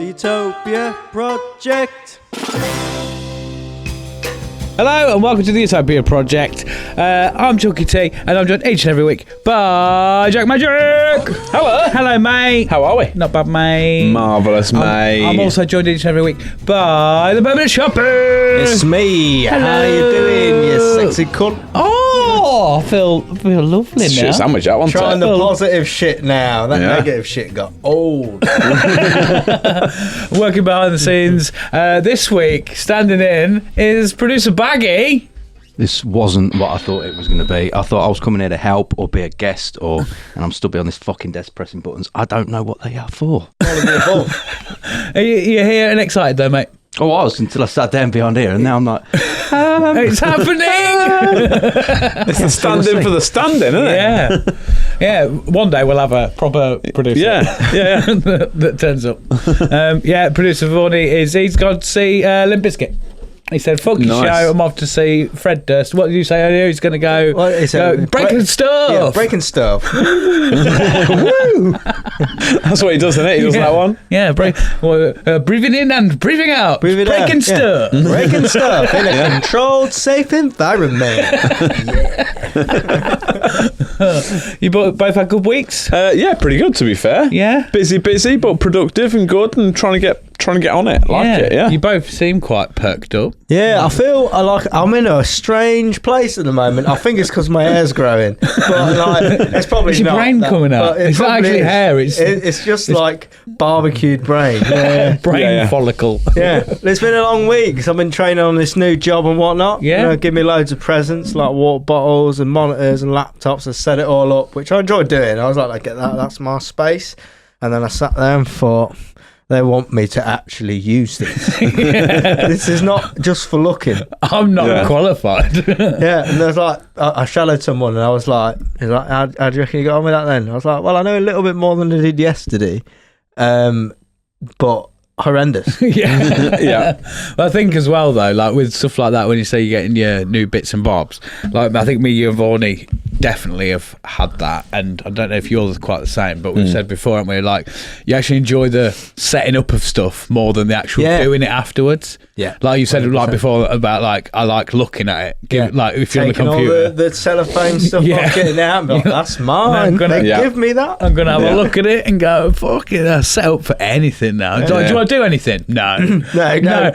Utopia Project. Hello and welcome to the Utopia Project. I'm Chucky T and I'm joined each and every week by Jack Magic. Hello mate. How are we? Not bad mate. Marvellous mate. I'm also joined each and every week by the Permanent Shopper. It's me. Hello. How you doing, you sexy cunt? Oh, I feel lovely Shit now. sandwich, that one. Trying the positive shit now. That negative shit got old. Working behind the scenes this week, standing in, is producer Baggy. This wasn't what I thought it was going to be. I thought I was coming here to help or be a guest, and I'm still on this fucking desk pressing buttons. I don't know what they are for. Are you here and excited though, mate? I was until I sat down behind here, and now I'm like, It's happening! It's the stand-in for the stand-in, isn't it? Yeah. One day we'll have a proper producer. Yeah. that turns up. Producer Vaughnie he's gone to see Limp Bizkit. He said, fuck your show, I'm off to see Fred Durst. What did you say earlier? He's going to go breaking stuff. Yeah, breaking stuff. Woo! That's what he does, isn't it? He does that one. Yeah, breathing in and breathing out. Breaking stuff. Breaking stuff in a controlled, safe environment. You both had good weeks? Yeah, pretty good to be fair. Yeah. Busy, but productive and good, and trying to get on it. Yeah. You both seem quite perked up. Yeah, I feel like I'm in a strange place at the moment. I think it's because my hair's growing, but it's probably Is your not brain coming out? It's not actually hair. It's just like barbecued brain. Yeah. Brain follicle. Yeah, it's been a long week because I've been training on this new job and whatnot. Yeah, give me loads of presents like water bottles and monitors and laptops. I set it all up, which I enjoyed doing. I was like, get that. That's my space. And then I sat there and thought, they want me to actually use this. This is not just for looking. I'm not qualified. Yeah, and there's like, I shadowed someone and I was like, he's like, how do you reckon you got on with that then? I was like, well, I know a little bit more than I did yesterday, but horrendous. Yeah. Well, I think as well though, like with stuff like that, when you say you're getting your new bits and bobs, like I think me, you and Vaughnie definitely have had that, and I don't know if yours is quite the same, but we've said before, haven't we, like you actually enjoy the setting up of stuff more than the actual doing it afterwards. Yeah, like you said 100%. Like before about like I like looking at it. Like if you're taking on the computer, all the cellophane stuff off, getting it out, like, that's mine. Give me that. I'm gonna have a look at it and go, fucking set up for anything now. Do you want to do anything? No,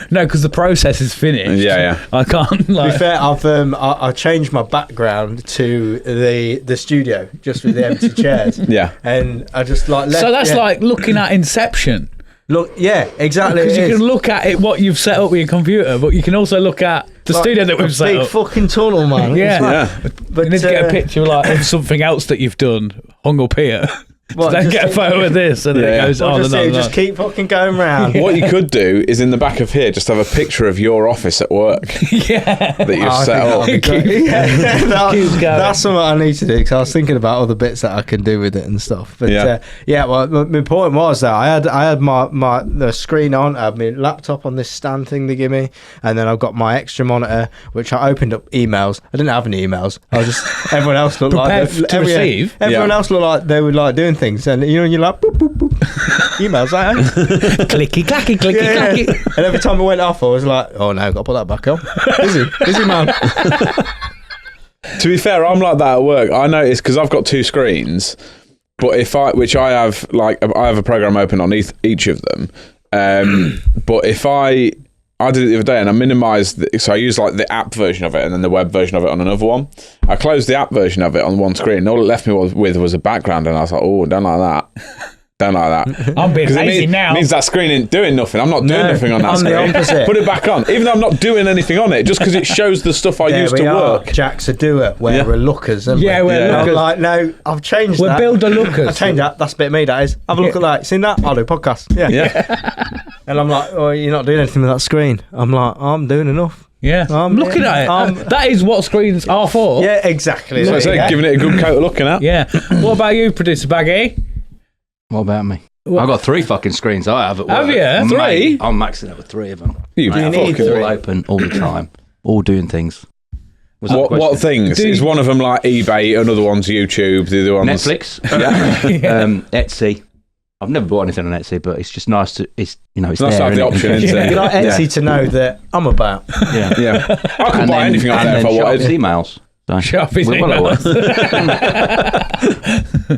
because the process is finished. Yeah. I can't. To be fair, I changed my background to the studio just with the empty chairs. Yeah, and I just like. So that's like looking at Inception. Look, yeah, exactly. Because you can look at it, what you've set up with your computer, but you can also look at the studio that we've set up. Big fucking tunnel, man. But you need to get a picture of something else that you've done hung up here. Then get a photo of this, and then it goes on and on. Just keep fucking going round. What you could do is in the back of here, just have a picture of your office at work. That you've set up. That's something I need to do because I was thinking about other bits that I can do with it and stuff. But well, my point was that I had the screen on, I had my laptop on this stand thing they give me, and then I've got my extra monitor, which I opened up emails. I didn't have any emails. I was just everyone else looked like receive. Everyone else looked like they would like doing things, and you're like boop boop boop emails like clicky clacky clacky. And every time it went off I was like, oh no, gotta put that back on. busy man. To be fair, I'm like that at work. I notice because I've got two screens, but I have a program open on each of them, but if I did it the other day and I minimised, so I used like the app version of it and then the web version of it on another one. I closed the app version of it on one screen and all it left me with was a background, and I was like, oh, don't like that. Don't like that. I'm being lazy now. It means that screen ain't doing nothing. I'm not doing nothing on that screen. I'm the opposite. Put it back on. Even though I'm not doing anything on it, just because it shows the stuff I used to work. Jack's a doer. We're lookers, aren't we? We're lookers. I'm like, no, I've changed that. We're builder lookers. I changed that. That's a bit of me, that is. Have a look at that. Seen that? I'll do podcasts. Yeah. And I'm like, oh, you're not doing anything with that screen. I'm like, I'm doing enough. Yeah, I'm looking at it. That is what screens are for. Yeah, exactly. So giving it a good coat of looking at. Yeah. What about you, producer Baggy? What about me? I've got 3 fucking screens I have at work. Have you? 3? I'm maxing out with 3 of them. You fucking need all open all the time, all doing things. What things? Is one of them like eBay, another one's YouTube, the other one's Netflix, Etsy, I've never bought anything on Etsy, but it's just nice to. It's nice there, to have the innit? option. Isn't it? You like Etsy to know that I'm about. Yeah. Yeah, I could buy anything on there if I wanted. Emails. So Sharpie's we're well emails.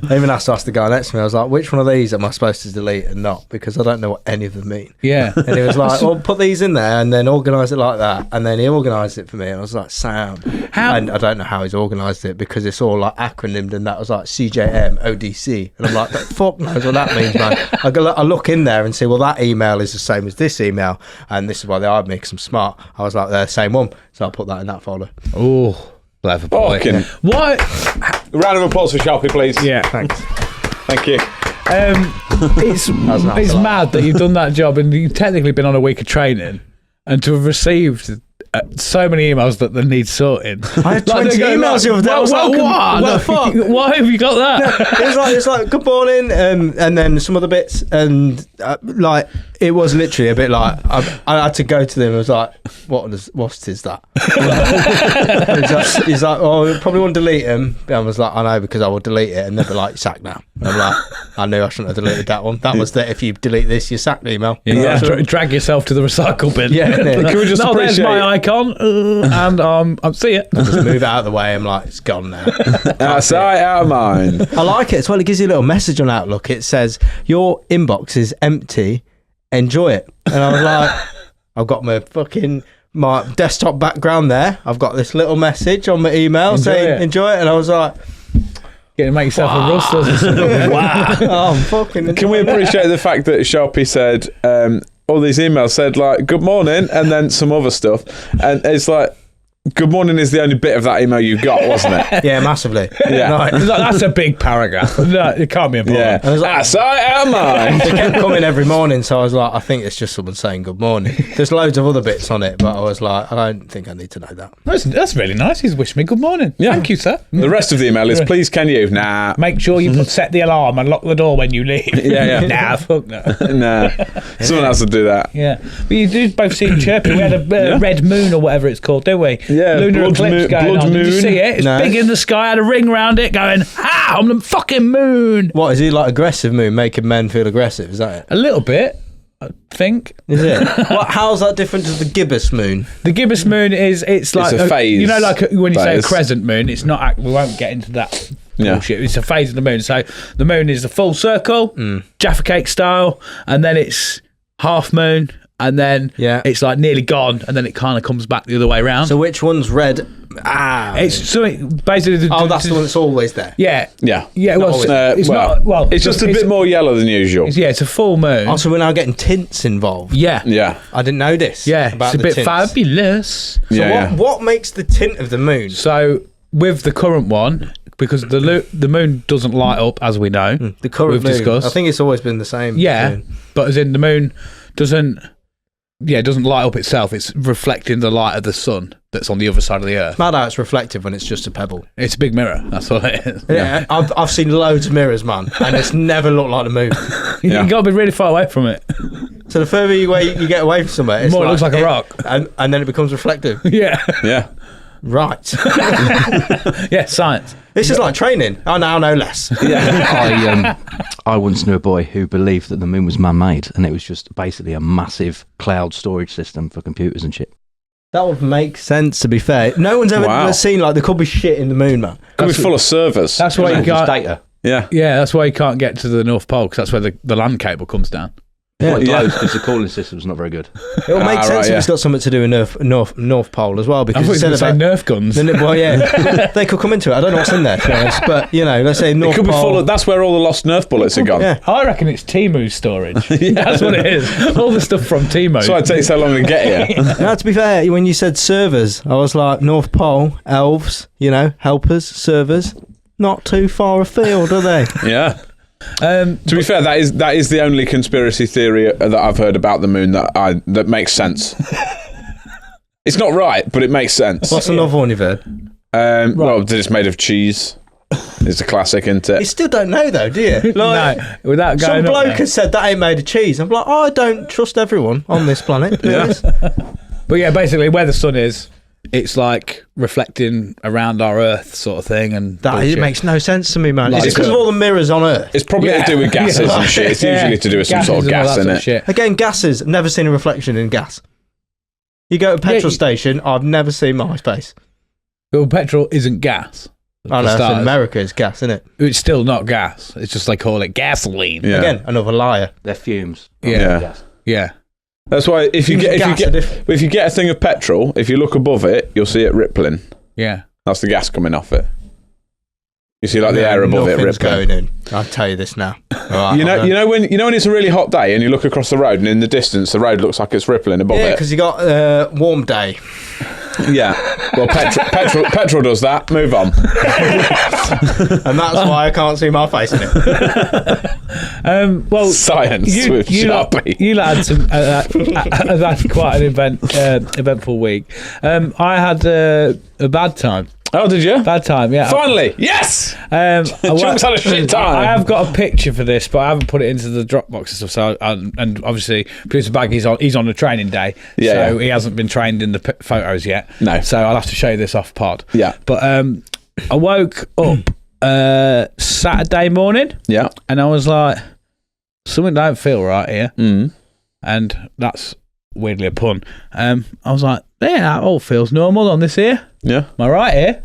I even asked the guy next to me, I was like, which one of these am I supposed to delete and not? Because I don't know what any of them mean. Yeah. And he was like, well, put these in there and then organise it like that. And then he organised it for me. And I was like, sound. How? And I don't know how he's organised it because it's all like acronymed and that was like CJM, ODC. And I'm like, the fuck knows what that means, man. I look in there and see, well, that email is the same as this email. And this is why they hired me because I'm smart. I was like, they're the same one. So I put that in that folder. Oh, clever boy. Fucking- What? Round of applause for Sharpie, please. Yeah. Thanks. Thank you. It's mad that you've done that job and you've technically been on a week of training and to have received so many emails that they need sorting. I had 20 emails the other day. I was like, what the fuck? Why have you got that? It's like good morning, and then some other bits, and it was literally a bit like I had to go to them. I was like, what is that? he's like, oh, you probably want to delete them. And I was like, I know because I will delete it, and they'll be like, sack now. And I'm like, I knew I shouldn't have deleted that one. That was that if you delete this, you sack the email. Yeah. Drag yourself to the recycle bin. Yeah. Can we just there's appreciate my icon, and I'll see it. Just move it out of the way. I'm like, it's gone now. Out sight, out of mind. I like it as well. It gives you a little message on Outlook. It says, your inbox is empty. Enjoy it. And I was like, I've got my desktop background there. I've got this little message on my email saying, enjoy it. And I was like, Gonna make yourself a Rustlers. wow. Oh, I'm fucking. Can we appreciate the fact that Sharpie said, all these emails said, like, good morning, and then some other stuff. And it's like, good morning is the only bit of that email you got, wasn't it? Yeah, massively. Yeah. Right. That's a big paragraph. No, it can't be a problem. Yeah. I was like, Out sight, out of mind. It kept coming every morning, so I was like, I think it's just someone saying good morning. There's loads of other bits on it, but I was like, I don't think I need to know that. That's really nice. He's wished me good morning. Yeah. Thank you, sir. The rest of the email is, please can you? Nah. Make sure you set the alarm and lock the door when you leave. Yeah. Nah, fuck no. Nah. Someone else would do that. Yeah. But you do both seem chirpy. We had a red moon or whatever it's called, didn't we? Yeah, Lunar blood eclipse going blood on. Did you moon. see it? It's No. big in the sky, had a ring round it going, I'm the fucking moon. What, is he like aggressive moon, making men feel aggressive? Is that it? A little bit, I think. Is it? How's that different to the gibbous moon? The gibbous moon it's like a phase. You know, like when you say a Phase. crescent moon, it's not. We won't get into that Yeah. bullshit. It's a phase of the moon. So the moon is a full circle, Jaffa cake style, and then it's half moon, and then it's like nearly gone, and then it kind of comes back the other way around. So which one's red? It's something basically. That's the one that's always there. Yeah. Yeah. Yeah. Well, always. it's not. Well, it's just a bit more yellow than usual. It's a full moon. Also, we're now getting tints involved. Yeah. Yeah. I didn't know this. Yeah. about It's a the bit tints. fabulous. So what makes the tint of the moon? So with the current one, because the moon doesn't light up, as we know, The current we've moon. discussed. I think it's always been the same. Yeah, moon. but as in the moon doesn't light up itself. It's reflecting the light of the sun that's on the other side of the earth. Mad how it's reflective when it's just a pebble. It's a big mirror. That's what it is. Yeah, I've seen loads of mirrors, man, and it's never looked like the moon. Yeah. You got to be really far away from it. So the further you get away from somewhere, it's More it looks like a rock. and then it becomes reflective. Yeah, Yeah. Right. yeah. Science. This is like training. I now know less. I once knew a boy who believed that the moon was man-made, and it was just basically a massive cloud storage system for computers and shit. That would make sense, to be fair. No one's ever seen, like, there could be shit in the moon, man. Could be full of servers. That's why you Just can't. data. Yeah. Yeah, that's why you can't get to the North Pole, because that's where the land cable comes down. Well, it Yeah. blows because the cooling system's not very good. It'll make sense if right, it's got something to do with North Pole as well. I Because thought you were instead going to say of Nerf guns. well, yeah, they could come into it. I don't know what's in there, to be honest, but let's say North It could be Pole. full of. That's where all the lost Nerf bullets are gone. Yeah. I reckon it's Timu's storage. That's what it is. All the stuff from Timu. That's why it takes so long to get here. Now, to be fair, when you said servers, I was like, North Pole, elves, helpers, servers, not too far afield, are they? Yeah. To be fair, that is the only conspiracy theory that I've heard about the moon that makes sense. It's not right, but it makes sense. What's another one you've heard? Well, that it's made of cheese. It's a classic, isn't You it? still don't know, though, do you? Like, No, without going some up bloke there. has said that ain't made of cheese. I'm like, I don't trust everyone on this planet. Yeah. But yeah, basically where the sun is it's like reflecting around our Earth sort of thing, and That it makes no sense to me, man. Like Is it because of all the mirrors on Earth? It's probably to do with gases and shit. It's usually to do with some sort of gas in it. Again, gases. Never seen a reflection in gas. You go to a petrol station, I've never seen my face. Well, petrol isn't gas. I know, in America it's gas, isn't it? It's still not gas. It's just they call it gasoline. Yeah. Again, another liar. They're fumes. Yeah. That's why if you get a thing of petrol, if you look above it, you'll see it rippling. Yeah. That's the gas coming off it. You see, like the air above it rippling. Going in. I'll tell you this now. Right, you know when it's a really hot day and you look across the road and in the distance the road looks like it's rippling above it. Yeah, because you got warm day. Yeah. Well, petrol does that. Move on. And that's why I can't see my face in it. Well, science with Sharpie. You had some. That's quite an eventful week. I had a bad time. Oh, did you? Bad time, yeah. Finally, yes. Chuck's had a shit time. I have got a picture for this, but I haven't put it into the Dropbox and stuff. So, and obviously, producer Bag, he's on a training day, so he hasn't been trained in the photos yet. No. So I'll have to show you this off pod. Yeah. But I woke up Saturday morning. Yeah. And I was like, something don't feel right here. Mm. And that's weirdly a pun. I was like, yeah, that all feels normal on this ear. Yeah. Am I right here?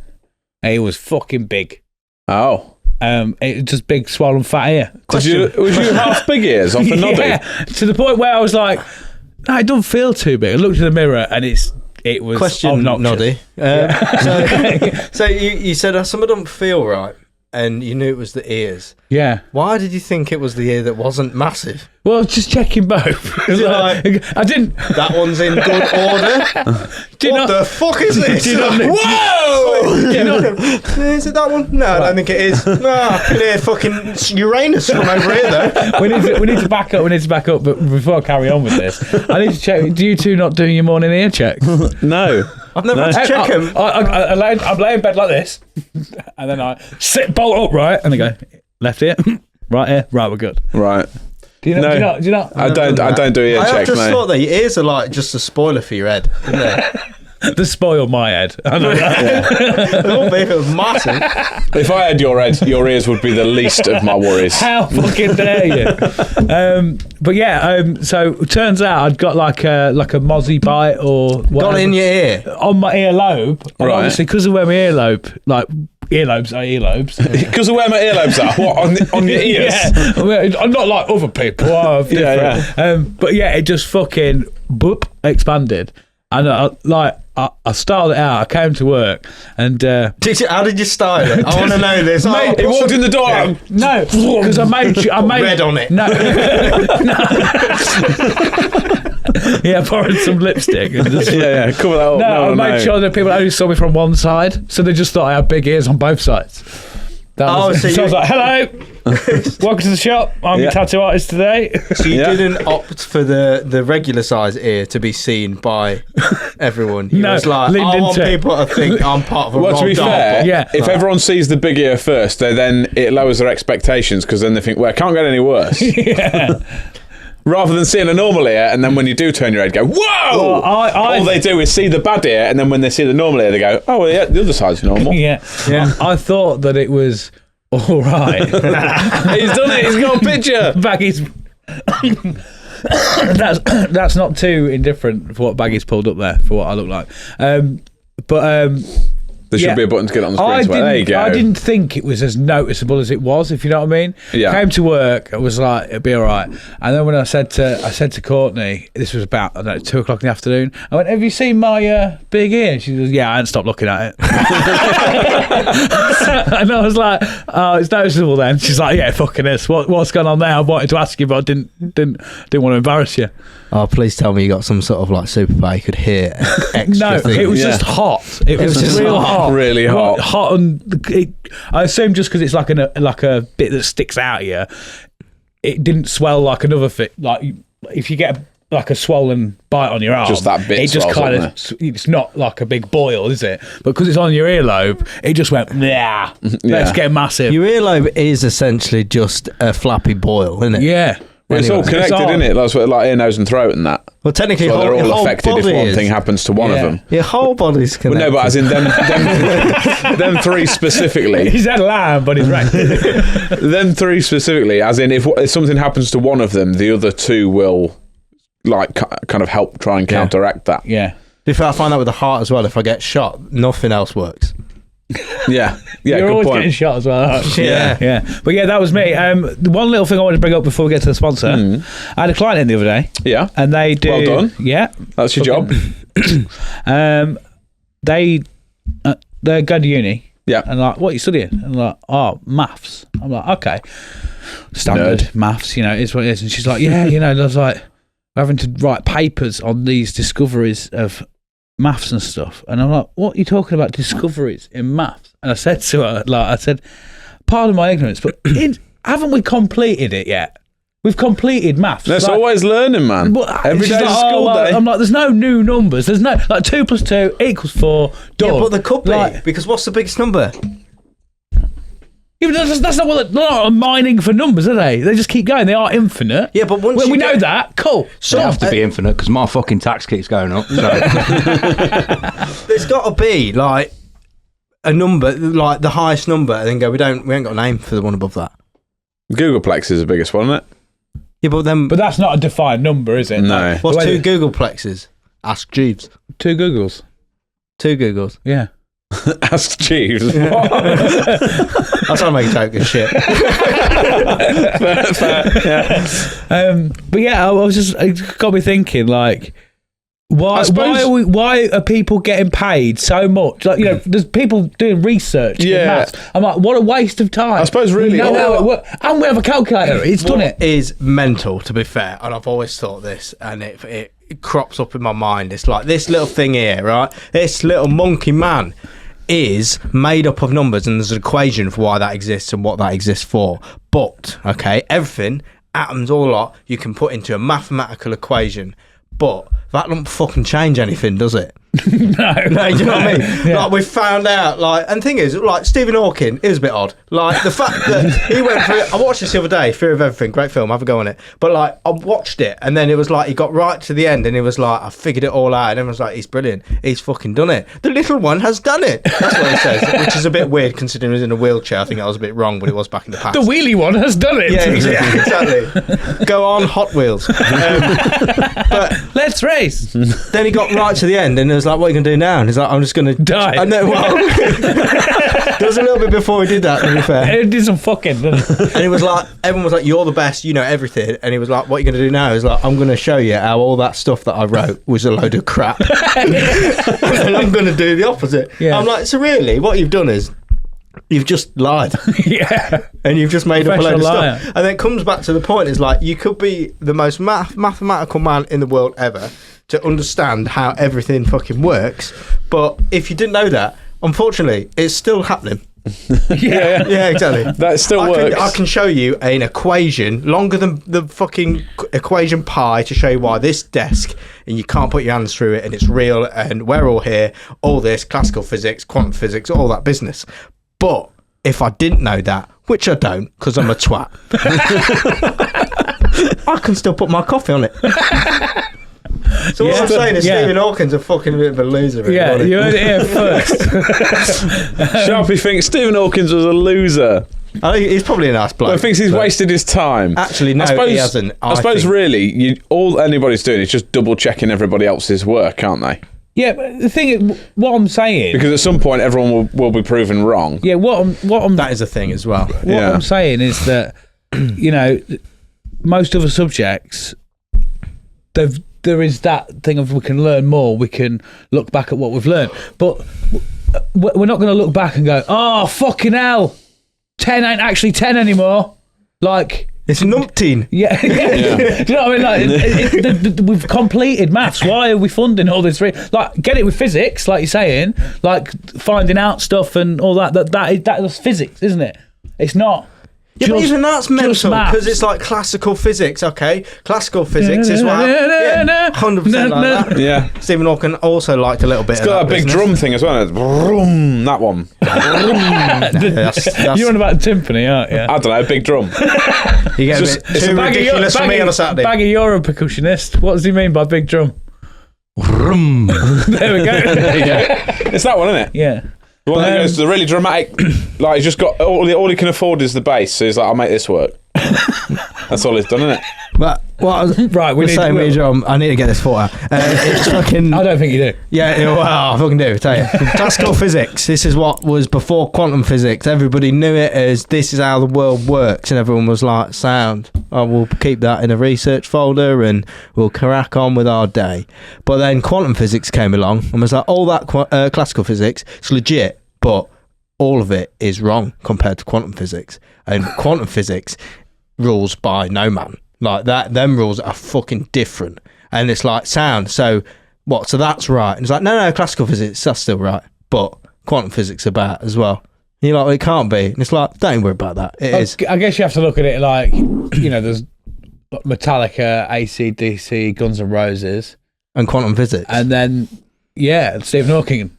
It was fucking big. Oh. It was just big, swollen fat ear. Was you half big ears off a noddy? Yeah, to the point where I was like, no, it doesn't feel too big. I looked in the mirror and it was question, obnoxious. Noddy. So you said something don't feel right, and you knew it was the ears. Yeah. Why did you think it was the ear that wasn't massive? Well, just checking both. I didn't. That one's in good order. What the fuck is this? Whoa! Is it that one? No, I don't think it is. No, I can hear fucking Uranus from over here, though. We need to back up. But before I carry on with this, I need to check. Do you two not doing your morning ear checks? No. I've never had to check them. I lay in bed like this, and then I sit bolt upright, and I go left ear, right ear, right, we're good. Right. Do you not? I don't do ear checks. I just thought that your ears are like just a spoiler for your head, isn't they? They spoil my head. I know that. It would be if it was massive. If I had your head, your ears would be the least of my worries. How fucking dare you? But yeah, so it turns out I'd got like a mozzie bite or whatever. Got in your ear? On my earlobe. And right. obviously, because of where my earlobe, like, earlobes are earlobes. Because of where my earlobes are? What, on your ears? Yeah. I'm not like other people. But yeah, it just fucking boop, expanded. And I styled it out. I came to work and... how did you style it? I want to know this. Mate, he walked in the door. Yeah. No, because I made red on it. No. Yeah, I borrowed some lipstick. And just, cover that up. No, I made sure that people only saw me from one side, so they just thought I had big ears on both sides. So I was like, hello, welcome to the shop. I'm your tattoo artist today. So you didn't opt for the regular size ear to be seen by everyone. You was like, I want people to think I'm part of a well, to be fair, if right. everyone sees the big ear first, then it lowers their expectations because then they think, well, it can't get any worse. Yeah. Rather than seeing a normal ear, and then when you do turn your head, go, whoa! Well, all they do is see the bad ear, and then when they see the normal ear, they go, oh, well, yeah, the other side's normal. Yeah. I thought that it was all right. He's done it. He's got a picture. Baggy's. That's not too indifferent for what Baggy's pulled up there for what I look like. There should be a button to get on the screen. There you go. I didn't think it was as noticeable as it was, if you know what I mean. Yeah. Came to work, I was like, it'll be all right. And then when I said to Courtney, this was about 2:00 in the afternoon. I went, "Have you seen my big ear?" She goes, "Yeah, I hadn't stopped looking at it." And I was like, "Oh, it's noticeable then." She's like, "Yeah, fucking is. What's going on there? I wanted to ask you, but I didn't want to embarrass you." Oh, please tell me you got some sort of like superpower you could hear extra things. It was just hot. It was just real hot. Really hot. Hot, and I assume just because it's like a bit that sticks out here, it didn't swell like another fit. Like if you get like a swollen bite on your arm, just that bit. It just kind of. It's not like a big boil, is it? But because it's on your earlobe, it just went. Let's get massive. Your earlobe is essentially just a flappy boil, isn't it? Yeah. Well, it's all connected, isn't it? That's what, like ear, nose, and throat, and that. Well, technically, So they're your all whole affected if body one is. thing happens to one of them. Your whole body's Well, connected. no, but as in them three specifically. He's had a lamb, but he's right. Them three specifically, as in if something happens to one of them, the other two will like kind of help try and counteract that. Yeah. If I find that with the heart as well, if I get shot, nothing else works. Yeah, You're good always point. getting shot as well. aren't you? Yeah. Yeah. But yeah, that was me. The one little thing I wanted to bring up before we get to the sponsor. I had a client in the other day. Yeah, And they do. Well done. Yeah. that's your job. They're going to uni. Yeah. And like, what are you studying? And I'm like, oh, maths. I'm like, okay. Standard Nerd. maths, it's what it is. And she's like, yeah, I was like, we're having to write papers on these discoveries of maths and stuff. And I'm like, what are you talking about, discoveries in maths? And I said to her, pardon my ignorance, but haven't we completed it yet? We've completed maths. That's always learning, man. Every she's day's like, a school day. I'm like, there's no new numbers. There's no, 2 + 2 = 4. Done. Yeah, but there could be, Like, because what's the biggest number? yeah, but that's not what they're not mining for numbers, are they? They just keep going. They are infinite. Yeah, but once we you know get- that. Cool. So They have to be infinite because my fucking tax keeps going up. So. there's got to be like a number, like the highest number, and then go. We ain't got a name for the one above that. Googleplex is the biggest one, isn't it? Yeah, but then But that's not a defined number, is it? No. Like, what's the way 2 Googleplexes? Ask Jeeves. 2 Googles. 2 Googles. Yeah. Ask Jeeves. That's how I make a joke of shit. But yeah, I was just, it got me thinking, like, why are people getting paid so much? Like, there's people doing research in Yeah. maths. I'm like, what a waste of time. I suppose really We know all- how it works. And we have a calculator. It's done it. Is mental, to be fair, and I've always thought this, and it crops up in my mind. It's like this little thing here, right? This little monkey man is made up of numbers, and there's an equation for why that exists and what that exists for. But everything, atoms, all lot, you can put into a mathematical equation, but that don't fucking change anything, does it? No. No, do you know what I mean? Yeah. Like, we found out, like, and the thing is, like, Stephen Hawking, it was a bit odd. Like, the fact that he went through, I watched this the other day, Fear of Everything, great film, have a go on it. But, like, I watched it, and then it was like, he got right to the end, and he was like, I figured it all out, and everyone's like, he's brilliant, he's fucking done it. The little one has done it. That's what he says, which is a bit weird, considering he was in a wheelchair. I think that was a bit wrong, but it was back in the past. The wheelie one has done it. Yeah, exactly. Go on, Hot Wheels. But Let's race. then he got right to the end, and it was like, what are you going to do now? And he's like, I'm just going to Die. I know, well, there was a little bit before he did that, to be fair. It did some fucking, didn't it? And he was like, everyone was like, you're the best, you know everything. And he was like, what are you going to do now? He was like, I'm going to show you how all that stuff that I wrote was a load of crap. And I'm going to do the opposite. Yeah. I'm like, so really, what you've done is, you've just lied. Yeah. And you've just made up a load of Professional liar. stuff. And then it comes back to the point, is like, you could be the most mathematical man in the world ever to understand how everything fucking works. But if you didn't know that, unfortunately, it's still happening. Yeah. Yeah, exactly. That still works. I can show you an equation longer than the fucking equation pi to show you why this desk, and you can't put your hands through it, and it's real, and we're all here, all this, classical physics, quantum physics, all that business. But if I didn't know that, which I don't, because I'm a twat, I can still put my coffee on it. So what I'm saying is Stephen Hawking's a fucking bit of a loser. Really, Yeah, wasn't he? you heard it here first. Sharpie thinks Stephen Hawkins was a loser. I think he's probably a nice bloke. I think he's but- wasted his time. Actually, no, he hasn't. I suppose think. really, all anybody's doing is just double checking everybody else's work, aren't they? Yeah, but the thing is, what I'm saying. Because at some point, everyone will be proven wrong. Yeah, what I'm That is a thing as well. what Yeah. I'm saying is that most other subjects, there is that thing of we can learn more, we can look back at what we've learned, but we're not going to look back and go, oh fucking hell, 10 ain't actually 10 anymore. Like, It's numpteen. yeah. Do you know what I mean? Like, we've completed maths. Why are we funding all this? Like, get it with physics, like you're saying, like finding out stuff and all that. That's physics, isn't it? It's not. Yeah, but even that's mental, maths. because it's like classical physics, okay? Classical physics is what... Yeah. 100% like that. Yeah. Stephen Hawking also liked a little bit. It's got that big drum thing as well. It's vroom, that one. You're on about timpani, aren't you? I don't know, big drum. You get Just- a bit it's too a ridiculous for me on a Saturday. Baggy, you're a percussionist. What does he mean by big drum? Vroom. There we go. It's that one, isn't it? Yeah. The one that goes to the really dramatic, like he's just got, all he can afford is the bass, so he's like, I'll make this work. That's all he's done, isn't it? But what I was Right, we need saying, to- John, I need to get this thought out. It's fucking... I don't think you do. Yeah, well, I fucking do, I tell you. Classical physics, this is what was before quantum physics. Everybody knew it as this is how the world works, and everyone was like, sound. Oh, we'll keep that in a research folder and we'll crack on with our day. But then quantum physics came along and was like, all that classical physics, it's legit, but all of it is wrong compared to quantum physics. And quantum physics rules by no man. Like that, them rules are fucking different. And it's like sound. So what? So that's right. And it's like, no, classical physics, that's still right. But quantum physics are bad as well. And you're like, well, it can't be. And it's like, don't worry about that. It is. I guess you have to look at it like, there's Metallica, AC/DC, Guns N' Roses. And quantum physics. And then, Stephen Hawking.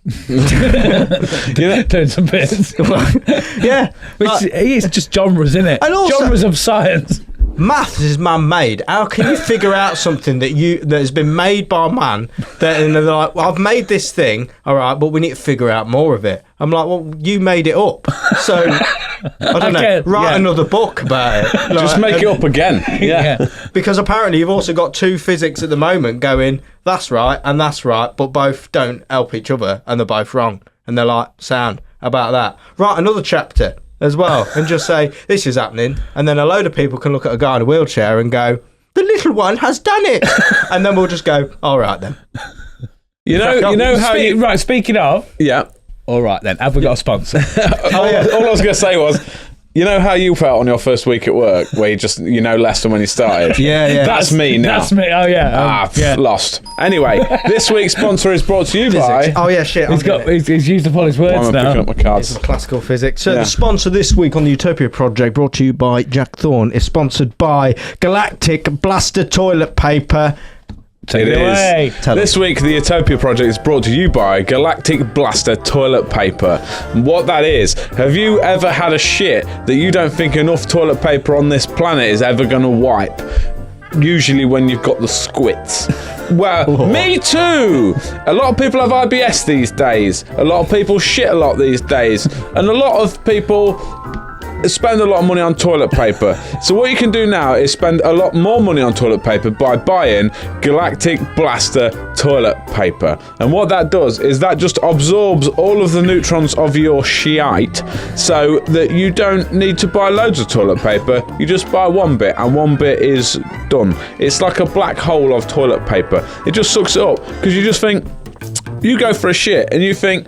Doing some bits. Yeah. Which it's just genres, isn't it? And also- genres of science. Maths is man-made. How can you figure out something that has been made by man? And they're like, well, I've made this thing, all right, but we need to figure out more of it. I'm like, well, you made it up, so I don't know. Write another book about it. Just make it up again. Yeah. Because apparently you've also got two physics at the moment going, that's right and that's right, but both don't help each other and they're both wrong. And they're like, sound about that. Write another chapter as well and just say this is happening, and then a load of people can look at a guy in a wheelchair and go, the little one has done it. And then we'll just go, all right then. You know how you... Right, speaking of... Yeah. All right then, have we got a sponsor? All I was going to say was, you know how you felt on your first week at work, where you just less than when you started? Yeah. That's me now. That's me, oh yeah. Lost. Anyway, this week's sponsor is brought to you by... Oh yeah, shit. He's used up all his Why words am I now. picking up my cards? Classical physics. So the sponsor this week on the Utopia Project, brought to you by Jack Thorne, is sponsored by Galactic Blaster Toilet Paper. Take it away. This week, the Utopia Project is brought to you by Galactic Blaster Toilet Paper. And what that is, have you ever had a shit that you don't think enough toilet paper on this planet is ever going to wipe? Usually when you've got the squits. Well, me too! A lot of people have IBS these days. A lot of people shit a lot these days. And a lot of people spend a lot of money on toilet paper. So what you can do now is spend a lot more money on toilet paper by buying Galactic Blaster toilet paper. And what that does is that just absorbs all of the neutrons of your shite, so that you don't need to buy loads of toilet paper. You just buy one bit, and one bit is done. It's like a black hole of toilet paper. It just sucks it up, because you just think, you go for a shit and you think,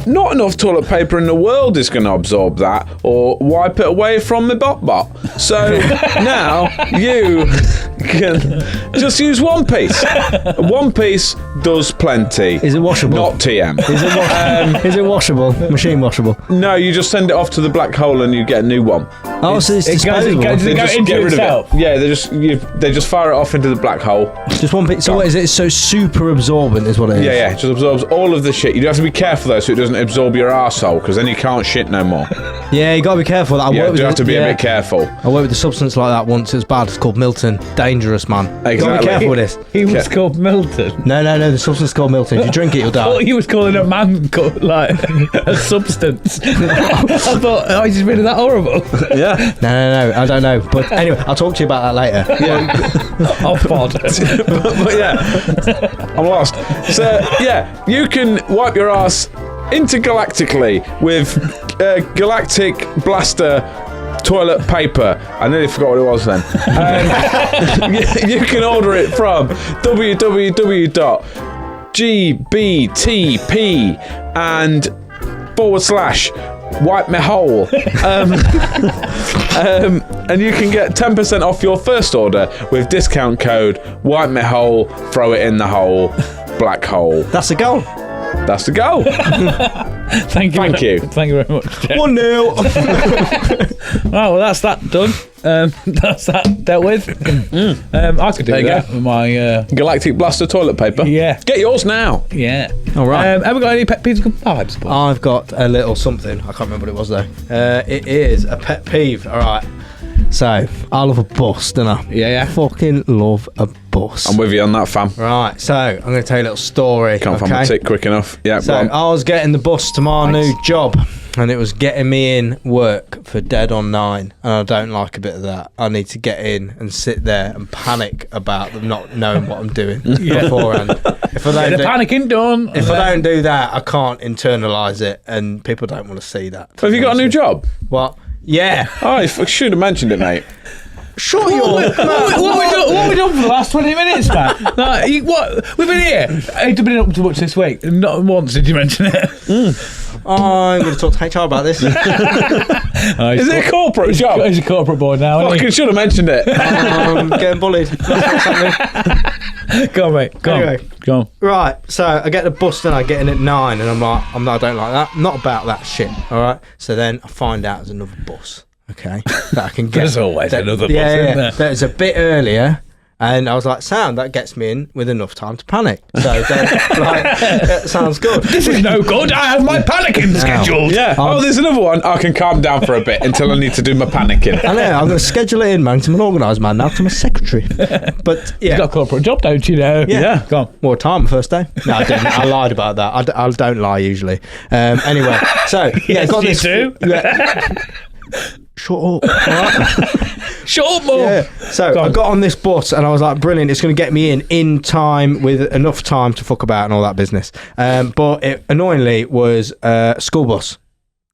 not enough toilet paper in the world is going to absorb that or wipe it away from my bot. So now you can just use one piece. One piece does plenty. Is it washable? Not TM. Is it washable? Machine washable? No, you just send it off to the black hole and you get a new one. Oh, so it's disposable. Does it go Just into get rid itself? of it. Yeah, they just fire it off into the black hole. Just one bit. So what is it? So super absorbent is what it is. Yeah, it just absorbs all of the shit. You have to be careful though, so it doesn't absorb your arsehole, because then you can't shit no more. Yeah, you got to be careful. You have to be a bit careful. I worked with a substance like that once. It was bad. It's called Milton. Dangerous, man. Exactly. Got to be careful with this. He was called Milton. No. The substance is called Milton. If you drink it, you'll I thought die. he was calling a man like a substance. I thought, he's just really that horrible. Yeah. No. I don't know. But anyway, I'll talk to you about that later. Yeah. Off pod. But yeah, I'm lost. So yeah, you can wipe your ass intergalactically with Galactic Blaster toilet paper. I nearly forgot what it was then. You can order it from www.gbtp and / wipe me hole. And you can get 10% off your first order with discount code wipe me hole, throw it in the hole, black hole. That's the goal. That's the goal. Thank you very much, Jeff. 1-0. Right, well, that's that done. That's that dealt with. I could do that with my Galactic Blaster toilet paper. Yeah. Get yours now. yeah. All right. Have we got any pet peeves? I've got a little something. I can't remember what it was though. It is a pet peeve. All right. So I love a bus, don't I? Yeah. Fucking love a bus. I'm with you on that, fam. Right. So I'm going to tell you a little story. Can't find my tick quick enough. Yeah. So go on. I was getting the bus to my new job, and it was getting me in work for dead on 9, and I don't like a bit of that. I need to get in and sit there and panic about them not knowing what I'm doing beforehand. If I don't panicking done. If I don't do that, I can't internalise it, and people don't want to see that. Have you got a new job? What? Yeah. Oh, I should have mentioned it, mate. Shut your What have we done for the last 20 minutes, man? Like, what? We've been here. I've been up to much this week. Not once did you mention it. I'm going to talk to HR about this. Is it a corporate job? He's a corporate boy now. Fucking should have mentioned it. I'm getting bullied. That's what's happening. Go on, mate. Go Anyway. on. Go on. Right, so I get the bus and I get in at 9, and I don't like that. I'm not about that shit. All right. So then I find out there's another bus. Okay, that I can get. There's always another bus, isn't there? There's a bit earlier, and I was like, "Sound that gets me in with enough time to panic." So that sounds good. This is no good. I have my panicking scheduled. Yeah. There's another one. I can calm down for a bit until I need to do my panicking. I know. I'm going to schedule it in, man. 'Cause I'm an organised man now. 'Cause I'm a secretary. But yeah, You've got a corporate job, don't you know? Yeah. Go on. More time first day. No, I didn't. I lied about that. I don't lie usually. Anyway, so Yes, got you this. do. Yeah. Shut up. All right? Shut up, more. Yeah. So I got on this bus and I was like, brilliant, it's going to get me in time with enough time to fuck about and all that business. But it annoyingly was a school bus.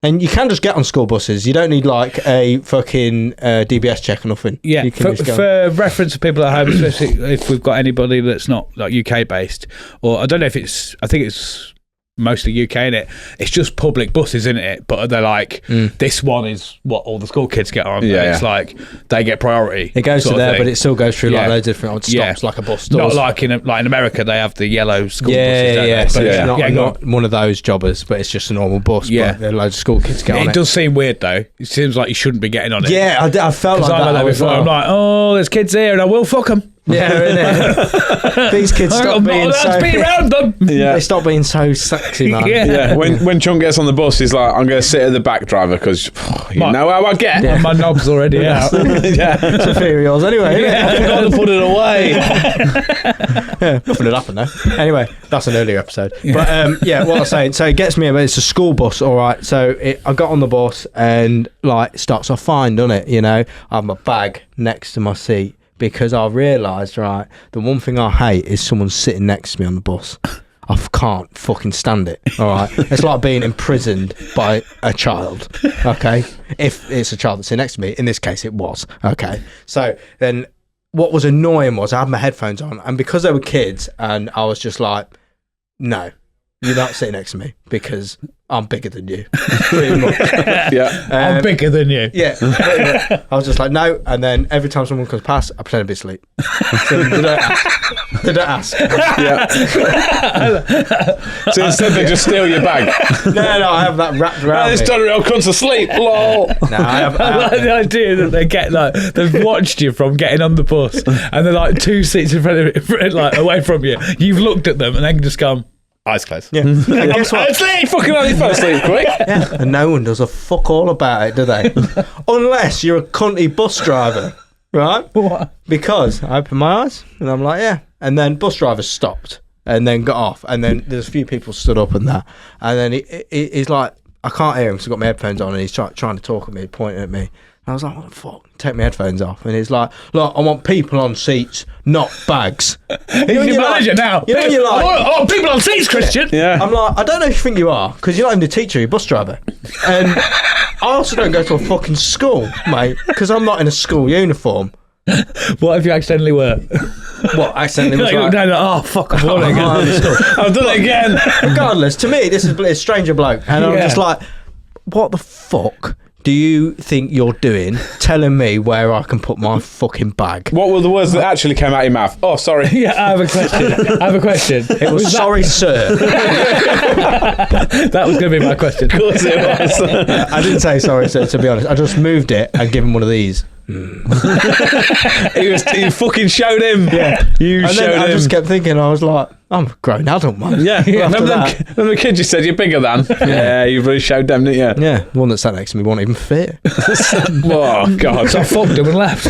And you can just get on school buses. You don't need like a fucking DBS check or nothing. Yeah, You can just go. for reference to people at home, especially if we've got anybody that's not like UK based, or I don't know if it's, I think it's mostly UK in it. It's just public buses, isn't it? But they're like, this one is what all the school kids get on. Yeah, and it's like they get priority. It goes to there, but it still goes through like Yeah. loads of different odd stops, like a bus stop. Not like in America, they have the yellow school buses. Yeah. don't they? So But it's go not one of those jobbers, but it's just a normal bus. Yeah. But there are loads of school kids get on it it. does seem weird though. It seems like you shouldn't be getting on it. Yeah, I felt like Because I've had that. that before. I'm like, oh, there's kids here, and I will fuck them. yeah, innit? These kids stop being so. be around them. Yeah. They stop being so sexy, man. Yeah. Yeah, when Chunk gets on the bus, he's like, I'm going to sit at the back, driver, because you know how I get. Yeah. My knob's already out. Yeah. It's inferiors anyway, isn't I forgot to put it away. it? Yeah, nothing had happened though. Anyway, that's an earlier episode. But yeah, what I was saying, so it gets me, but it's a school bus, all right. So I got on the bus and like it starts off fine, doesn't it? You know, I have my bag next to my seat because I realised, right, the one thing I hate is someone sitting next to me on the bus. I can't fucking stand it. All right, it's like being imprisoned by a child. Okay, if it's a child that's sitting next to me, in this case, it was. Okay, so then what was annoying was I had my headphones on, and because they were kids, and I was just like, no, you're not sitting next to me because I'm bigger than you. Pretty much. Yeah. I'm bigger than you. Yeah, pretty much. I was just like, no, and then every time someone comes past, I pretend to be asleep. So they don't ask. Yeah. So instead they just steal your bag. No, I have that wrapped around This me. Donald comes to sleep. Lol. No, I have I like the idea that they get like they've watched you from getting on the bus, and they're like 2 seats in front of like away from you. You've looked at them, and then just gone, eyes closed. Yeah. And guess what? Sleep. Fucking hell, you fell asleep quick. Yeah. And no one does a fuck all about it, do they? Unless you're a cunty bus driver, right? What? Because I opened my eyes and I'm like, yeah. And then bus driver stopped and then got off. And then there's a few people stood up and that. And then he's like, I can't hear him because I've got my headphones on and he's trying to talk at me, pointing at me. And I was like, what the fuck? Take my headphones off. And he's like, look, I want people on seats, not bags. He's your manager now. You know when you're like, oh, people on seats, Christian. Yeah. I'm like, I don't know if you think you are, because you're not even a teacher, you're a bus driver. And I also don't go to a fucking school, mate, because I'm not in a school uniform. What if you accidentally were? What, accidentally was like... Oh, fuck, I'm falling again. I've done it again. Regardless, to me, this is a stranger bloke. And I'm just like, what the fuck do you think you're doing telling me where I can put my fucking bag? What were the words that actually came out of your mouth? Oh, sorry. Yeah, I have a question. It was sorry, sir. That was going to be my question. Of course it was. I didn't say sorry, sir, to be honest. I just moved it and given one of these. You fucking showed him. Yeah. You And showed then I him. just kept thinking, I was like, I'm a grown adult, man. Yeah. After Remember that. the kid you said you're bigger than? Yeah, you really showed them, didn't you? Yeah, the one that sat next to me wasn't even fit. Oh, God. So I fucked him and left.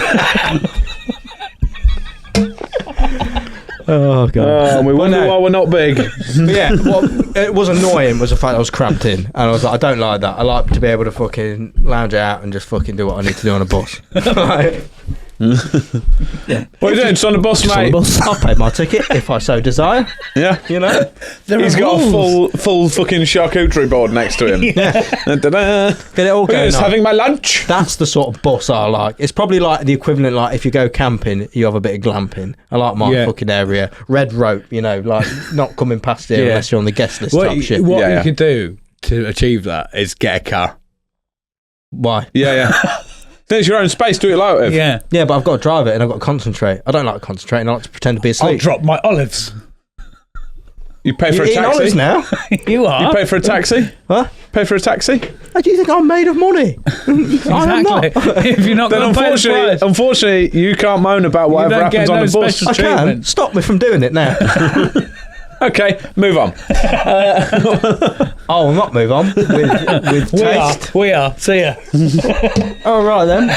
Oh, God. We wonder why we're not big. But yeah, what it was annoying was the fact I was cramped in. And I was like, I don't like that. I like to be able to fucking lounge out and just fucking do what I need to do on a bus. Like, What are you doing? Just on the bus, mate? I'll pay my ticket if I so desire. Yeah. You know? He's got a full fucking charcuterie board next to him. Da-da-da. Get it all going Who's on. having my lunch? That's the sort of bus I like. It's probably like the equivalent, like if you go camping, you have a bit of glamping. I like my fucking area. Red rope, you know, like not coming past here unless you're on the guest list type shit. What you could do to achieve that is get a car. Why? Yeah. Then it's your own space, do it like it. Yeah. Yeah, but I've got to drive it and I've got to concentrate. I don't like concentrating. I like to pretend to be I'll asleep. drop my olives. You pay for You're a eating taxi? olives now? You are. You pay for a taxi? Huh? Pay for a taxi? How do you think I'm made of money? I am not. Exactly. If you're not Then going to pay the price. unfortunately, you can't moan about whatever don't get happens on no the bus. special I can. treatment. Stop me from doing it now. Okay, move on. I'll not move on with taste. We are. See ya. All right then.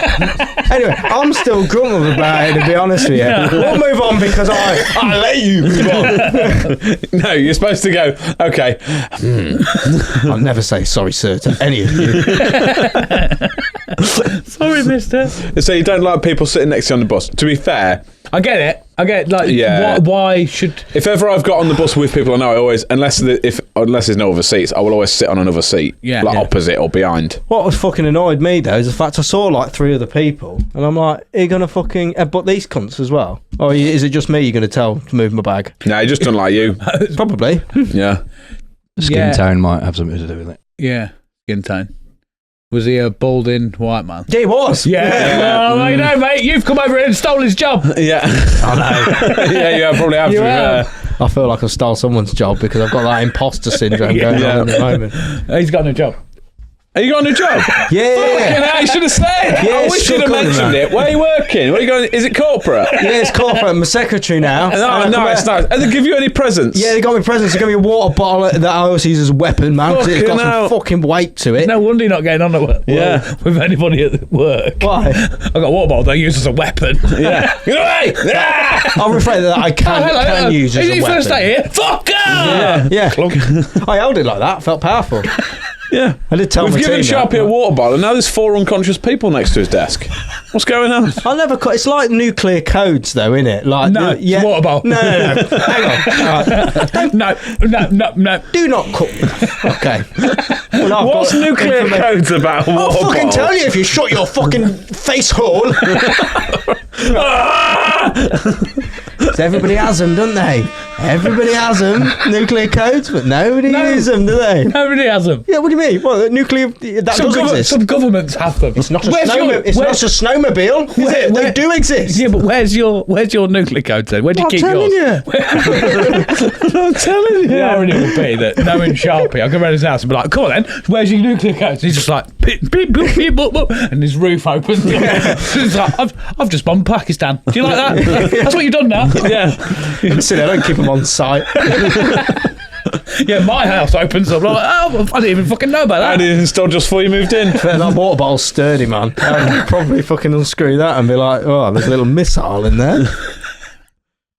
Anyway, I'm still grumbled about it, to be honest with you. We'll move on because I let you move on. No, you're supposed to go, okay. I'll never say sorry, sir, to any of you. Sorry, mister. So you don't like people sitting next to you on the bus. To be fair, I get it. Like, Yeah. why should... if ever I've got on the bus with people I know, I always, unless there's no other seats, I will always sit on another seat, opposite or behind. What was fucking annoyed me though is the fact I saw like 3 other people, and I'm like, are you gonna fucking butt these cunts as well? Or is it just me you're gonna tell to move my bag? No, he just done like you. Probably. Yeah. Skin tone might have something to do with it. Yeah, skin tone. Was he a balding white man? Yeah, he was. Yeah. Well, you know, mate, you've come over here and stole his job. Yeah. I know. Yeah, probably have You to. have. I feel like I've stole someone's job because I've got that imposter syndrome going on at the moment. He's got no job. Are you got a new job? Yeah. Fucking hell, you should have said. Yeah, I it's wish still you'd have coming, mentioned man. it. Where are you working? Where are you going? Is it corporate? Yeah, it's corporate. I'm a secretary now. No, it's nice. And they give you any presents? Yeah, they got me presents. They got me a water bottle that I always use as a weapon, man. 'cause it's got Fucking hell. some fucking weight to it. No wonder you're not getting on at work. Yeah. With anybody at work. Why? I've got a water bottle they use as a weapon. Yeah. Get away! Yeah. I'll refrain that I can use as Is a he weapon. first day here? Fuck off! Yeah. I held it like that. Felt powerful. Yeah. I did tell We've my given team Sharpie that. a water bottle, and now there's 4 unconscious people next to his desk. What's going on? I'll never. It's like nuclear codes, though, isn't it? Like No, it's water bottle. No. Hang on. No. Do not cook. Okay. Well, I've What's got nuclear information. codes about a I'll water fucking bottle? tell you if you shut your fucking face hole. So everybody has them, don't they? Everybody has them, nuclear codes, but nobody uses them, do they? Nobody has them. Yeah, what do you mean? Well, nuclear, that does exist. Some governments have them. It's not a Where's your- it's not where's- a snowmobile, is it? They do exist. Yeah, but where's your nuclear code then? Where do you I'm keep telling yours? you. I'm telling you. The irony would be that knowing Sharpie, I'll go around his house and be like, come on then, where's your nuclear code? And he's just like, beep, beep, beep, beep, boop, boop, and his roof opens. He's like, I've just bombed Pakistan. Do you like that? That's what you've done now? Yeah. See, they don't keep them on site. Yeah, my house opens up. I'm like, oh, I didn't even fucking know about I that. didn't install just before you moved in. That water bottle's sturdy, man. I'd probably fucking unscrew that and be like, oh, there's a little missile in there.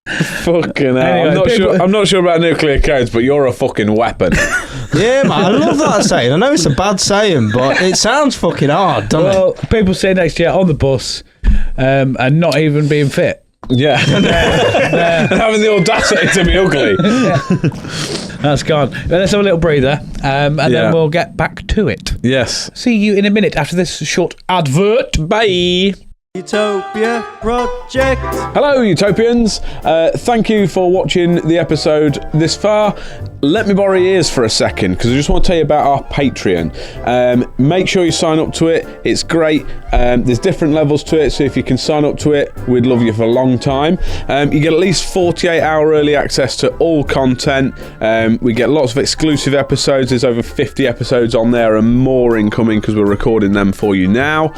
Fucking hell. Anyway, I'm not sure about nuclear codes, but you're a fucking weapon. Yeah, man, I love that saying. I know it's a bad saying, but it sounds fucking hard, doesn't it? Well, people sitting next to you on the bus and not even being fit. Yeah. And having the audacity to be ugly. That's gone. Well, let's have a little breather and then we'll get back to it. Yes. See you in a minute after this short advert. Bye. Utopia Project. Hello, Utopians. Thank you for watching the episode this far. Let me borrow your ears for a second because I just want to tell you about our Patreon. Make sure you sign up to it. It's great. There's different levels to it, so if you can sign up to it, we'd love you for a long time. You get at least 48-hour early access to all content. We get lots of exclusive episodes. There's over 50 episodes on there and more incoming because we're recording them for you now.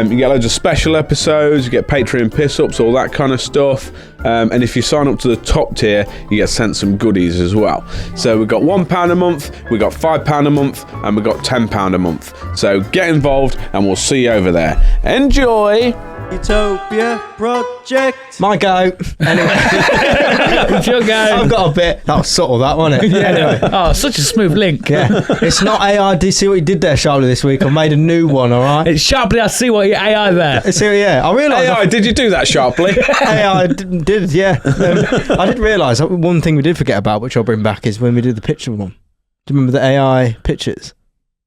You get loads of special episodes, you get Patreon piss-ups, all that kind of stuff. And if you sign up to the top tier, you get sent some goodies as well. So we've got £1 a month, we've got £5 a month, and we've got £10 a month. So get involved and we'll see you over there. Enjoy! Utopia Project. My go. Anyway. It's your go. I've got a bit. That was subtle, that, wasn't it? Yeah. Anyway. Oh, such a smooth link. Yeah. It's not AI. Do you see what you did there, Charlie, this week? I made a new one, all right? It's sharply, I see what your AI there. Yeah. I realised... AI, did you do that sharply? AI did, yeah. I did realise one thing we did forget about, which I'll bring back, is when we did the picture one. Do you remember the AI pictures?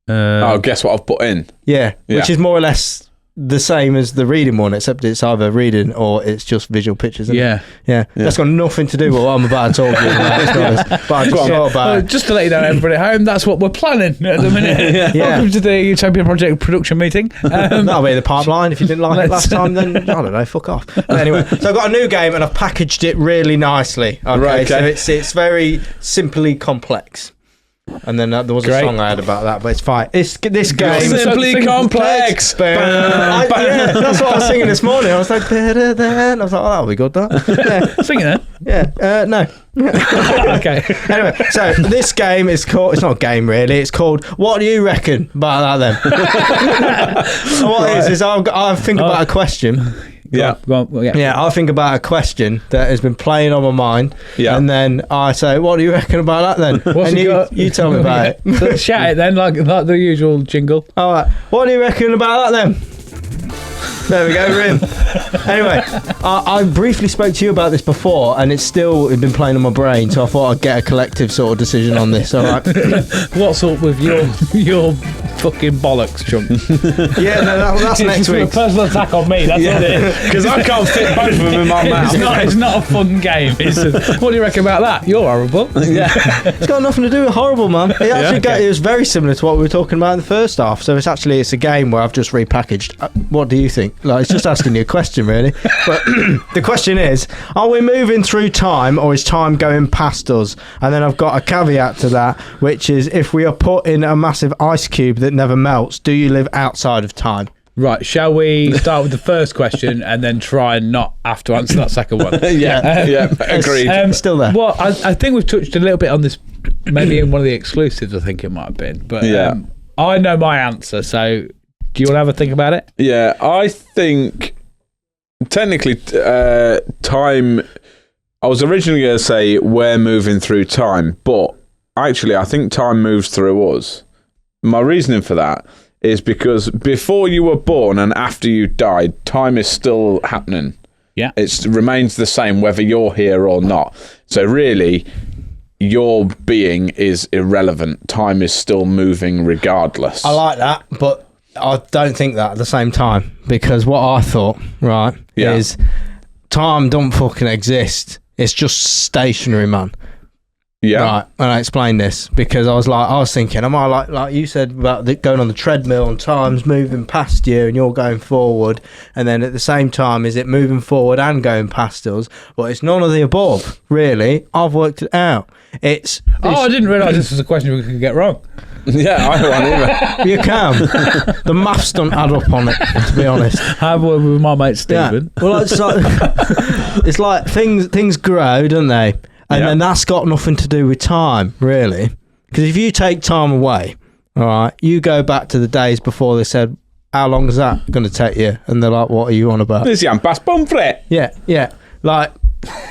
Guess what I've put in? Yeah, which is more or less the same as the reading one, except it's either reading or it's just visual pictures. Yeah. That's got nothing to do with what I'm about to talk to you about, to be honest. But I just thought about it. Just to let you know, everybody at home, that's what we're planning at the minute. Welcome to the Utopia Project production meeting. That'll be the pipeline. If you didn't like it last time, then I don't know, fuck off. But anyway, so I've got a new game and I've packaged it really nicely. Okay. So it's very simply complex. And then there was a song I had about that, but it's fine. This game simply complex. Yeah, that's what I was singing this morning. I was like, better than. I was like, oh, that'll be good, that. Yeah. Sing it then. Yeah. No. Okay. Anyway, so this game is called. It's not a game really. It's called. What do you reckon about that then? So what it is I think about a question. Yeah. I think about a question that has been playing on my mind, and then I say, "What do you reckon about that?" Then, and you tell me about it. So shout it then, like the usual jingle. All right. What do you reckon about that then? There we go, we're in. Anyway, I briefly spoke to you about this before, and it's still been playing on my brain, so I thought I'd get a collective sort of decision on this. All right. What's up with your fucking bollocks, chunk? Yeah, no, that's next week. It's a personal attack on me. That's what it is. Because I can't fit both of them in my mouth. It's not a fun game. What do you reckon about that? You're horrible. Yeah, it's got nothing to do with horrible, man. It actually it was very similar to what we were talking about in the first half. So it's a game where I've just repackaged. What do you think? Like, it's just asking you a question, really. But the question is, are we moving through time, or is time going past us? And then I've got a caveat to that, which is, if we are put in a massive ice cube that never melts, do you live outside of time? Right, shall we start with the first question and then try and not have to answer that second one? Agreed. Still there. Well, I think we've touched a little bit on this, maybe in one of the exclusives, I think it might have been. But I know my answer, so do you want to have a think about it? Yeah, I think technically time... I was originally going to say we're moving through time, but actually I think time moves through us. My reasoning for that is because before you were born and after you died, time is still happening. Yeah. It remains the same whether you're here or not. So really, your being is irrelevant. Time is still moving regardless. I like that, but I don't think that at the same time, because what I thought, is time don't fucking exist. It's just stationary, man. Yeah. Right. And I explained this because I was thinking, am I like you said about going on the treadmill and time's moving past you and you're going forward, and then at the same time, is it moving forward and going past us? Well, it's none of the above, really. I've worked it out. I didn't realise this was a question we could get wrong. Yeah, I don't either. You can. The maths don't add up on it, to be honest. How about with my mate Stephen? Yeah. Well, it's like things grow, don't they? And then that's got nothing to do with time, really. Because if you take time away, all right, you go back to the days before they said, how long is that going to take you? And they're like, what are you on about? This young pass pomfret. Yeah. Like,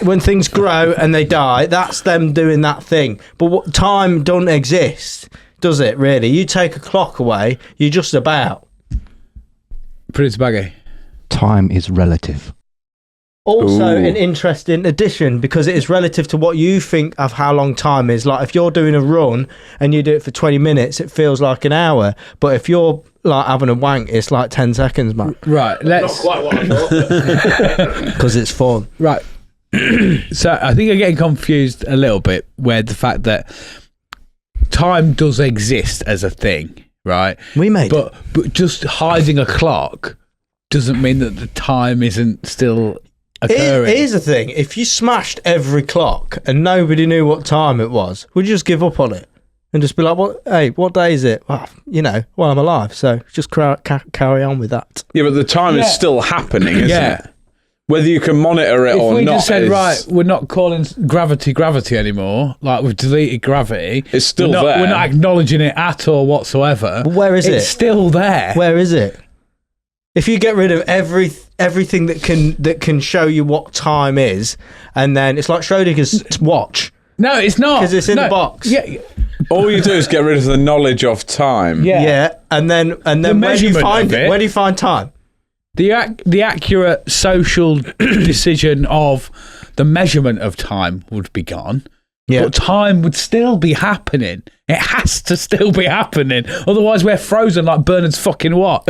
when things grow and they die, that's them doing that thing. But time don't exist, does it, really? You take a clock away, you're just about. Pretty baggy. Time is relative. Also, an interesting addition, because it is relative to what you think of how long time is. Like, if you're doing a run and you do it for 20 minutes, it feels like an hour. But if you're like having a wank, it's like 10 seconds, man. Right, let's... Not quite what I thought. Because it's fun. Right. So I think you're getting confused a little bit where the fact that time does exist as a thing, right? We made it. But just hiding a clock doesn't mean that the time isn't still occurring. Here's the thing. If you smashed every clock and nobody knew what time it was, would you just give up on it? and just be like, what day is it? Well, I'm alive, so just carry on with that. Yeah, but the time is still happening, isn't it? Whether you can monitor it or not. If we just said, right, we're not calling gravity anymore, like we've deleted gravity. It's still there. We're not acknowledging it at all whatsoever. But where is it? It's still there. Where is it? If you get rid of everything that can show you what time is, and then it's like Schrodinger's watch. No, it's not. Because it's in the box. Yeah. All you do is get rid of the knowledge of time. Yeah. And then where do you find it? Where do you find time? The accurate social decision of the measurement of time would be gone. Yeah. But time would still be happening. It has to still be happening. Otherwise, we're frozen like Bernard's fucking what?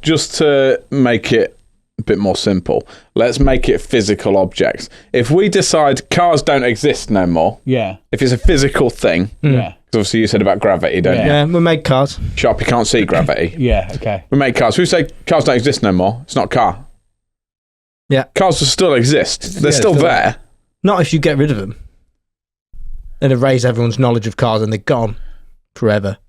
Just to make it a bit more simple, let's make it physical objects. If we decide cars don't exist no more, if it's a physical thing, because obviously you said about gravity, don't you? Yeah, we make cars. Sharp, you can't see gravity. Okay. We make cars. We say cars don't exist no more. It's not a car. Yeah. Cars will still exist. They're still there. Not if you get rid of them and erase everyone's knowledge of cars and they're gone forever.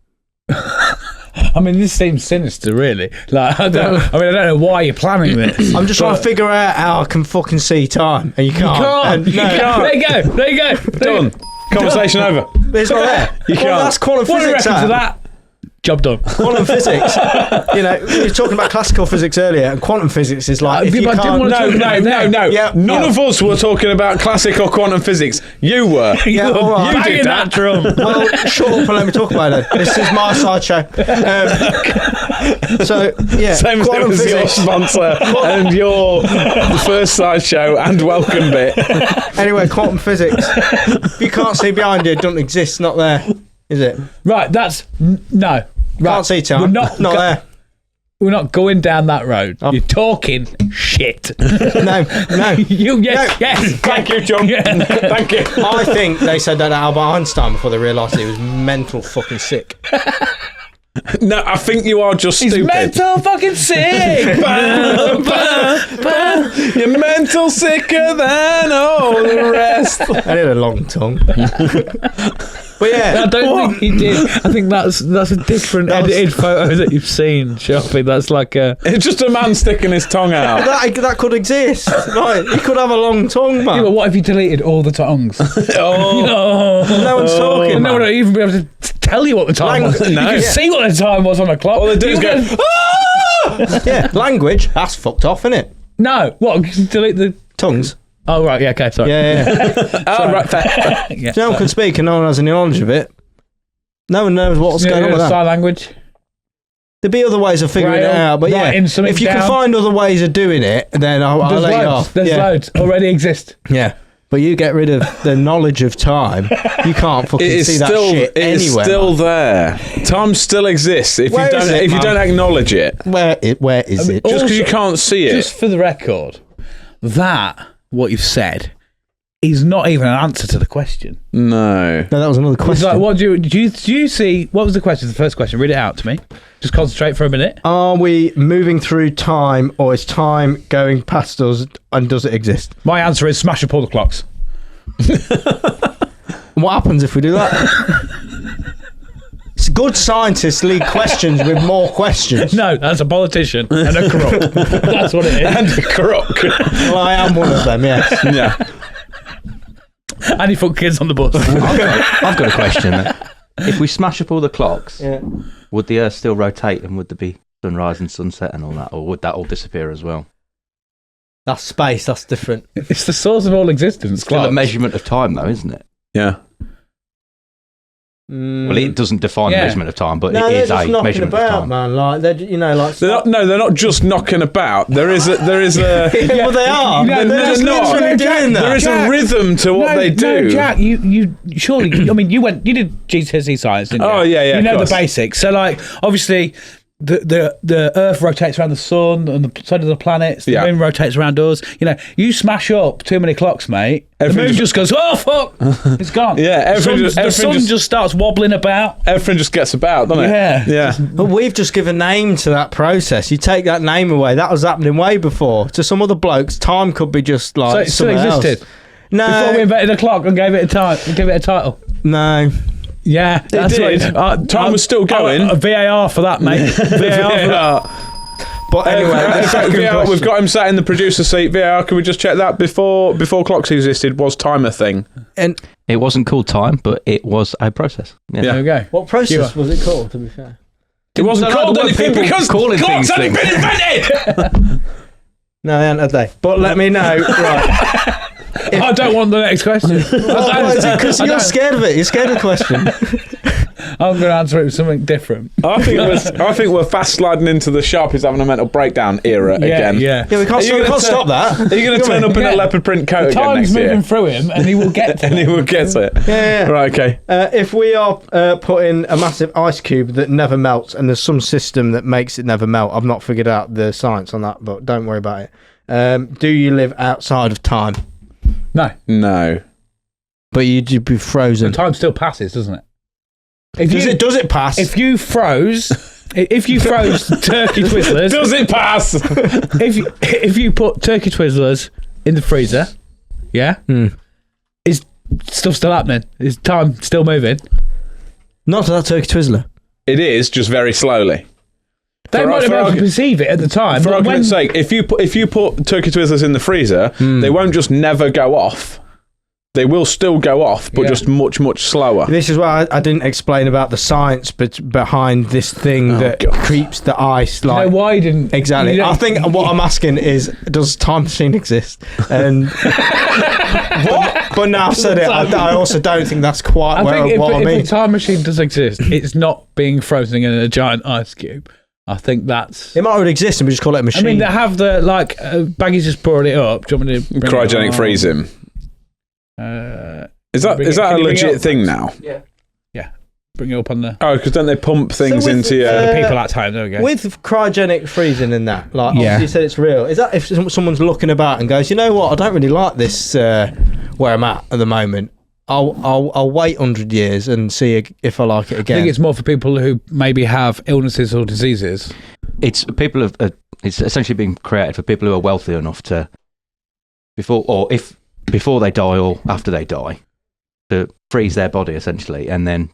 I mean, this seems sinister, really. Like, I don't know why you're planning this. I'm just trying to figure out how I can fucking see time, and you can't. You can't. There you go. Done. Conversation over. It's not there. You can't. That's quantum physics. What do you reckon to that? Job done. Quantum physics. We were talking about classical physics earlier, and quantum physics is like. No. Yeah, None of us were talking about classic or quantum physics. You were. Yeah, all right. You did that drum. Well, shut up and let me talk about it. This is my sideshow. Same quantum as your physics. sponsor and your first sideshow and welcome bit. Anyway, quantum physics. If you can't see behind you, it doesn't exist. Not there. Is it? Right, no. Right. Can't see time. Not there. We're not going down that road. You're talking shit. No. Yes. Thank you, John. Thank you. I think they said that to Albert Einstein before they realised he was mental fucking sick. No, I think you are just stupid. He's mental fucking sick. You're mental sicker than all the rest. I need a long tongue. But yeah, I don't think he did. I think that's a different edited photo that you've seen, Sharpie. That's like it's just a man sticking his tongue out. That could exist. Right, he could have a long tongue, man. Yeah, but what if you deleted all the tongues? No one's talking. No one would even be able to tell you what the time was. You can see what the time was on the clock. All they do is go. Yeah, language. That's fucked off, isn't it? No, what? Delete the tongues. Oh right, yeah, okay, sorry. Yeah. Oh right, fair. Yeah. No one can speak and no one has any knowledge of it. No one knows what's going on with that. Sign language. There'd be other ways of figuring it out, but if you can find other ways of doing it, then I'll let you off. There's loads already exist. Yeah. But you get rid of the knowledge of time, you can't fucking see that shit anywhere. It is still there. Time still exists if you don't acknowledge it. Where is it? Just because you can't see it. Just for the record, what you've said is not even an answer to the question. No, that was another question. It's like, what do you see? What was the question? The first question. Read it out to me. Just concentrate for a minute. Are we moving through time, or is time going past us, and does it exist? My answer is smash up all the clocks. What happens if we do that? It's good scientists lead questions with more questions. No, that's a politician and a crook. That's what it is. And a crook. Well, I am one of them, yes. Yeah. And he fuck kids on the bus. I've got a question then. If we smash up all the clocks, would the Earth still rotate and would there be sunrise and sunset and all that? Or would that all disappear as well? That's space, that's different. It's the source of all existence. It's still a measurement of time though, isn't it? Yeah. Well, it doesn't define the measurement of time, but it is a measurement about, of time. Man, like they're not just knocking about. There is a. Well, they are. There is a rhythm to what they do. No, Jack, you surely. I mean, you did GCSE science, didn't you? Oh yeah. You know the basics. So, like, obviously, the Earth rotates around the sun, and the sun of the planets. The moon rotates around us. You smash up too many clocks, mate. The moon just goes, oh fuck, it's gone. The sun just starts wobbling about. Everything just gets about, doesn't it? Yeah. But we've just given a name to that process. You take that name away, that was happening way before. To some other blokes, time could be just like so it still existed. No, before we invented a clock and gave it a title. No. Yeah, that's did. what Time was still going. A VAR for that, mate. VAR for that. But anyway, VAR, we've got him sat in the producer seat. VAR, can we just check that before clocks existed? Was time a thing? And It wasn't called time, but it was a process. Yeah. There we go. what process was it called? To be fair, It wasn't So called like anything people because calling clocks things hadn't been invented. no, they hadn't, had they? But let me know. Right. I don't want the next question. Because you're scared of it. You're scared of the question. I'm going to answer it with something different. I think we're fast sliding into the Sharp is having a mental breakdown era again. Yeah. Yeah, we can't stop that. Are you going to turn up in a leopard print coat again Time's next year? moving through him, and he will get to And he will get it. Yeah. Right, okay. If we are putting a massive ice cube that never melts, and there's some system that makes it never melt, I've not figured out the science on that, but don't worry about it. Do you live outside of time? No. But you'd be frozen. Time still passes, doesn't it? Does it pass? If you froze turkey twizzlers, Does it pass? if you put turkey twizzlers in the freezer, is stuff still happening? Is time still moving? Not to that turkey twizzler. It is, just very slowly. They might have been able to perceive it at the time. For but argument's sake, if you put turkey twizzlers in the freezer, they won't just never go off. They will still go off, but just much, much slower. This is why I didn't explain about the science behind this thing that creeps the ice. Like, you know why you didn't? Exactly. You I think what I'm asking is, does time machine exist? And but now I've said it, I also don't think that's quite what I mean. If a time machine does exist, it's not being frozen in a giant ice cube. I think that's... It might already exist and we just call it a machine. I mean, they have the, like, Baggy's just poured it up. Do you want me to... Cryogenic freezing. Is that a legit thing now? Yeah. Bring it up on the... Oh, because don't they pump things into your... the people at time, there we go. With cryogenic freezing and that, like, obviously you said it's real. Is that if someone's looking about and goes, you know what, I don't really like this where I'm at the moment. I'll wait 100 years and see if I like it again. I think it's more for people who maybe have illnesses or diseases. It's essentially being created for people who are wealthy enough to before they die or after they die to freeze their body essentially, and then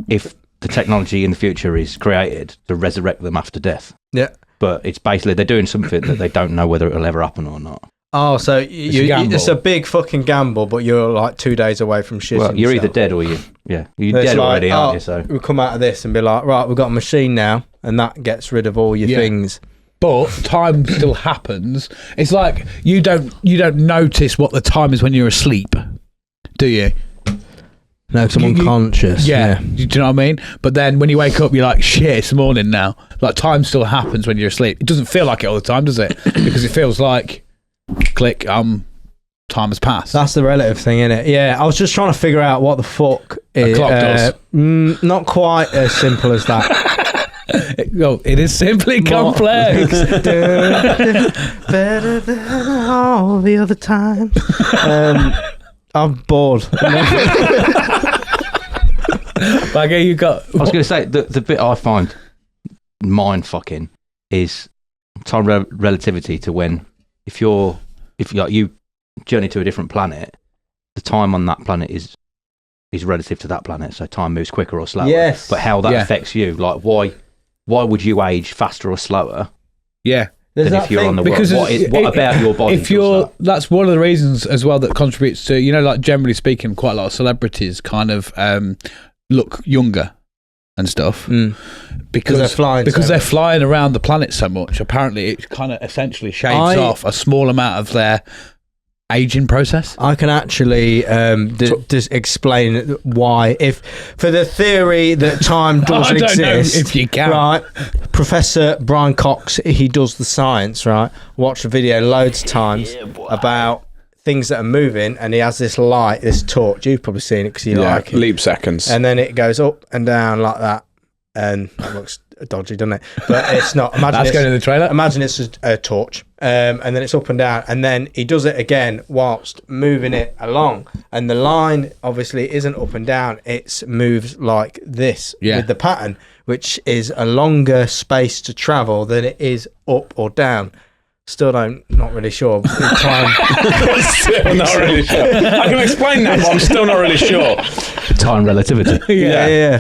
if the technology in the future is created to resurrect them after death. Yeah. But it's basically they're doing something that they don't know whether it'll ever happen or not. Oh, so it's a big fucking gamble, but you're like 2 days away from shitting. Well, you're yourself. either dead or you're It's dead like, already, aren't you? So we'll come out of this and be like, right, we've got a machine now, and that gets rid of all your things. But time still happens. It's like you don't notice what the time is when you're asleep, do you? No, because I'm unconscious. Yeah. Do you know what I mean? But then when you wake up, you're like, shit, it's morning now. Like, time still happens when you're asleep. It doesn't feel like it all the time, does it? Because it feels like, click, time has passed. That's the relative thing, innit? Yeah, I was just trying to figure out what the fuck A clock does. Not quite as simple as that. It is simply complex. Better than all the other times. I'm bored. Baggy, you got... I was going to say the bit I find mind fucking is time relativity to when if you journey to a different planet, the time on that planet is relative to that planet, so time moves quicker or slower. Yes. But how that affects you, like why would you age faster or slower? Yeah. Than if you're on the because world? What about your body? That's one of the reasons as well that contributes to, you know, like generally speaking, quite a lot of celebrities kind of look younger and stuff because they're flying. Because they're flying around the planet so much. Apparently, it kind of essentially shaves off a small amount of their aging process. I can actually just explain why, if for the theory that time doesn't exist. Know if you can, right? Professor Brian Cox, he does the science, right? Watched the video loads of times about things that are moving, and he has this light, this torch. You've probably seen it because you like it. Leap seconds, and then it goes up and down like that, and that looks dodgy, doesn't it? But it's not. Imagine that's going in the trailer. Imagine it's a torch, and then it's up and down, and then he does it again whilst moving it along, and the line obviously isn't up and down; it's moves like this with the pattern, which is a longer space to travel than it is up or down. Still not really sure. Still not really sure. I can explain that, but I'm still not really sure. Time relativity. Yeah.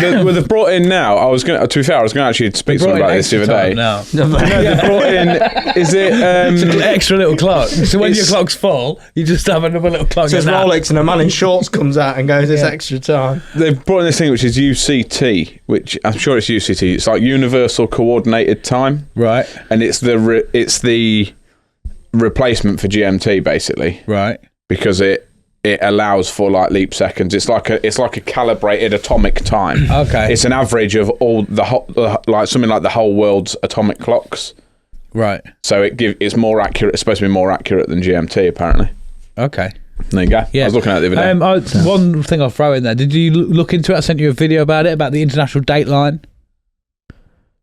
They've brought in now. To be fair, I was going to actually speak to someone about this the other day. Now. No, they've brought in. Is it? It's an extra little clock. So when your clock's full, you just have another little clock. It says Rolex, and a man in shorts comes out and goes, "It's extra time." They've brought in this thing which is UCT, which I'm sure it's UCT. It's like Universal Coordinated Time, Right. and it's the replacement for GMT basically, Right. because it allows for like leap seconds. It's like a calibrated atomic time. Okay. It's an average of all like something like the whole world's atomic clocks. Right. So it's more accurate. It's supposed to be more accurate than GMT apparently. Okay. There you go. Yeah. I was looking at it the other day. One thing I'll throw in there. Did you look into it? I sent you a video about it, about the international date line.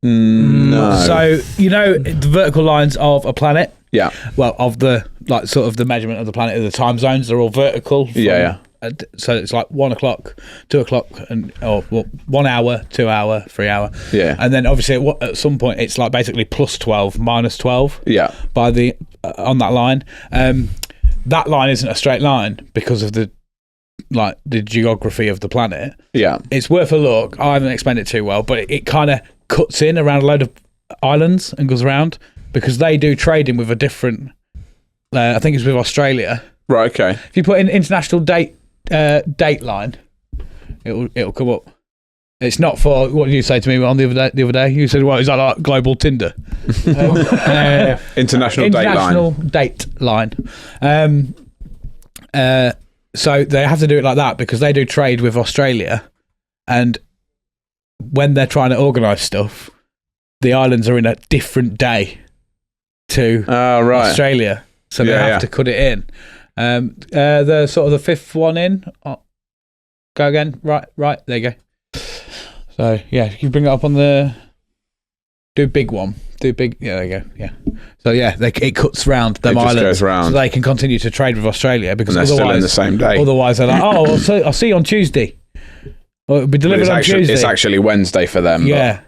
No. So, you know, the vertical lines of a planet. Yeah. Well, of the, like, sort of the measurement of the planet, the time zones, they're all vertical. Yeah. So it's like 1 o'clock, 2 o'clock, or 1 hour, 2 hour, 3 hour. Yeah. And then obviously at some point it's like basically plus 12, minus 12. Yeah. By the on that line. That line isn't a straight line because of the geography of the planet. Yeah. It's worth a look. I haven't explained it too well, but it kind of cuts in around a load of islands and goes around because they do trading with a different. I think it's with Australia. Right. Okay. If you put in international date line, it'll come up. It's not for what did you say to me on the other day. You said, "Well, is that like global Tinder?" International date line. So they have to do it like that because they do trade with Australia, and when they're trying to organise stuff, the islands are in a different day to Australia, so they have to cut it in. The sort of the fifth one in. Oh, go again. Right. There you go. So yeah, you bring it up on the. Do big one. Yeah, there you go. Yeah. So yeah, it cuts round them islands, goes round. so they can continue to trade with Australia because And they're otherwise, still in the same day. Otherwise, they're like, I'll see you on Tuesday. Or it'll be delivered on Tuesday. It's actually Wednesday for them. Yeah.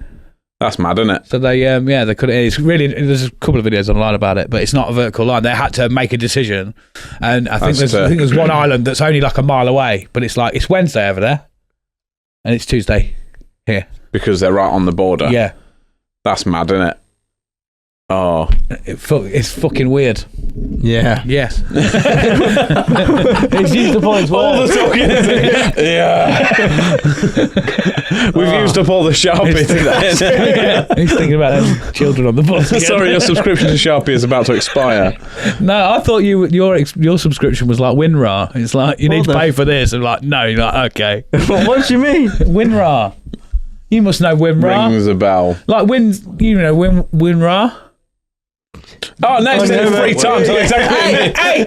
That's mad, isn't it? So they they cut it in. It's really, there's a couple of videos online about it, but it's not a vertical line. They had to make a decision, and I think there's one island that's only like a mile away, but it's like it's Wednesday over there, and it's Tuesday here Because they're right on the border. Yeah, that's mad, isn't it? Oh, it's fucking weird. Yeah. Yes. It's used up all his all words. the talking. Yeah, we've used up all the Sharpie today. He's thinking about them children on the bus. Again. Sorry, your subscription to Sharpie is about to expire. No, I thought your subscription was like WinRAR. It's like you need to pay for this. And like, no, you're like, okay. What do you mean? WinRAR. You must know WinRAR. Rings a bell. Like WinRAR. Oh, no, it's 3 times. Hey!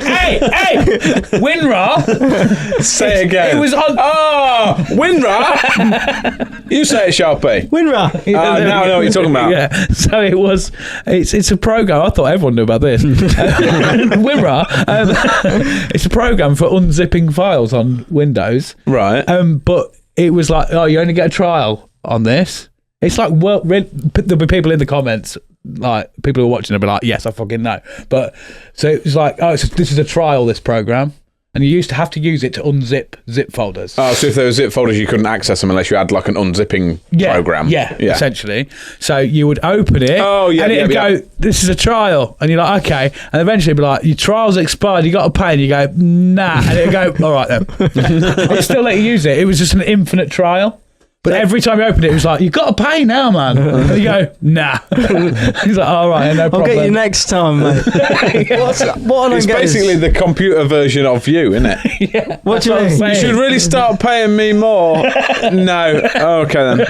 WinRAR. Say it again. It was on. Oh, WinRAR. You say it, Sharpie. WinRAR. Now I know what you're talking about. Yeah. So it was. It's a program. I thought everyone knew about this. WinRAR. It's a program for unzipping files on Windows. Right. But it was like, oh, you only get a trial on this. It's like, well, there'll be people in the comments, like people who are watching, will be like, yes, I fucking know. But so it was like, oh, this is a trial, this program, and you used to have to use it to unzip zip folders. Oh, so if there were zip folders, you couldn't access them unless you had like an unzipping program. Yeah, essentially. So you would open it, and it'd go, this is a trial, and you're like, okay, and eventually it'd be like, your trial's expired, you got to pay, and you go, nah, and it'd go, all right then. It'd still let you use it. It was just an infinite trial. But every time you open it, it was like, you've got to pay now, man. And you go, nah. He's like, all right, no problem. I'll get you next time, mate. It's basically the computer version of you, isn't it? Yeah. What do you mean? You should really start paying me more. No. Oh, okay then.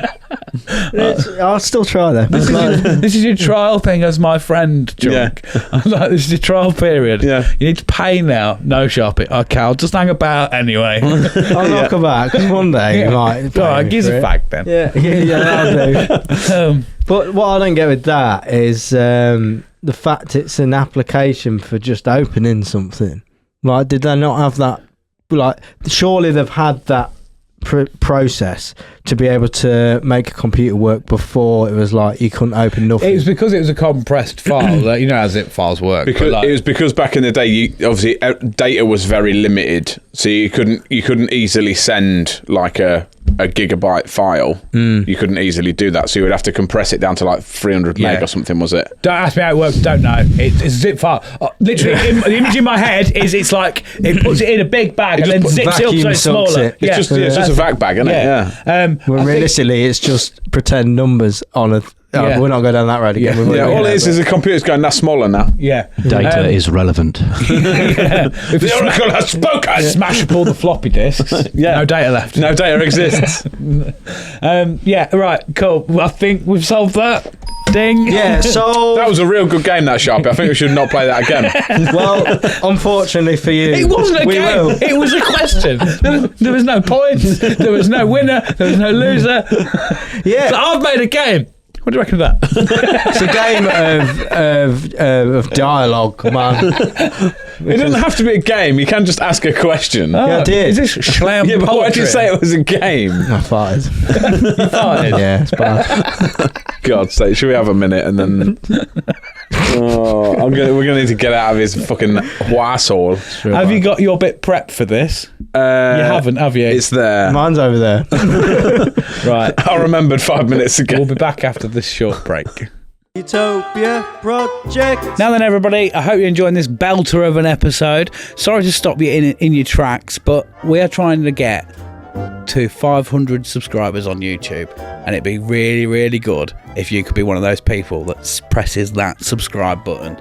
I'll still try though. This is your trial thing as my friend, Junk. Yeah. I'm like, this is your trial period. Yeah. You need to pay now. No Sharpie. Okay, I'll just hang about anyway. I'll knock about because one day you might. All right, give us a fact then. Yeah, that'll do. But what I don't get with that is the fact it's an application for just opening something. Like, did they not have that? Like, surely they've had that process to be able to make a computer work before it was like you couldn't open nothing? It was because it was a compressed file. That, you know how zip files work. Because it was because back in the day, obviously data was very limited, so you couldn't easily send like a gigabyte file. You couldn't easily do that, so you would have to compress it down to like 300 meg or something. Was it? Don't ask me how it works. Don't know. It's a zip file. Literally, the image in my head is it's like it puts it in a big bag and then zips it up so it's smaller. It's just a vac bag, isn't it? Yeah. Well, realistically, it's just pretend numbers on a. We're not going down that road again. All it is a computer's going, that's smaller now. Yeah. Data is relevant. If The oracle has spoken. Smash up all the floppy disks. No data left. No data exists. Right, cool. Well, I think we've solved that. Ding. Yeah, so That was a real good game, that Sharpie. I think we should not play that again. well, unfortunately for you, It wasn't a we game. will. It was a question. There was no points. There was no winner. There was no loser. Yeah, So I've made a game. What do you reckon of that? it's a game of dialogue, man. It doesn't have to be a game. You can just ask a question. I did. Is this slam Yeah, but why did poetry? you say it was a game? I farted. You farted? Yeah, it's bad. God's sake, should we have a minute and then... we're gonna need to get out of his fucking wasshole. Have you got your bit prepped for this? You haven't, have you? It's there. Mine's over there. Right. I remembered 5 minutes ago. We'll be back after this short break. Utopia Project. Now then, everybody, I hope you're enjoying this belter of an episode. Sorry to stop you in your tracks, but we are trying to get to 500 subscribers on YouTube, and it'd be really, really good if you could be one of those people that presses that subscribe button.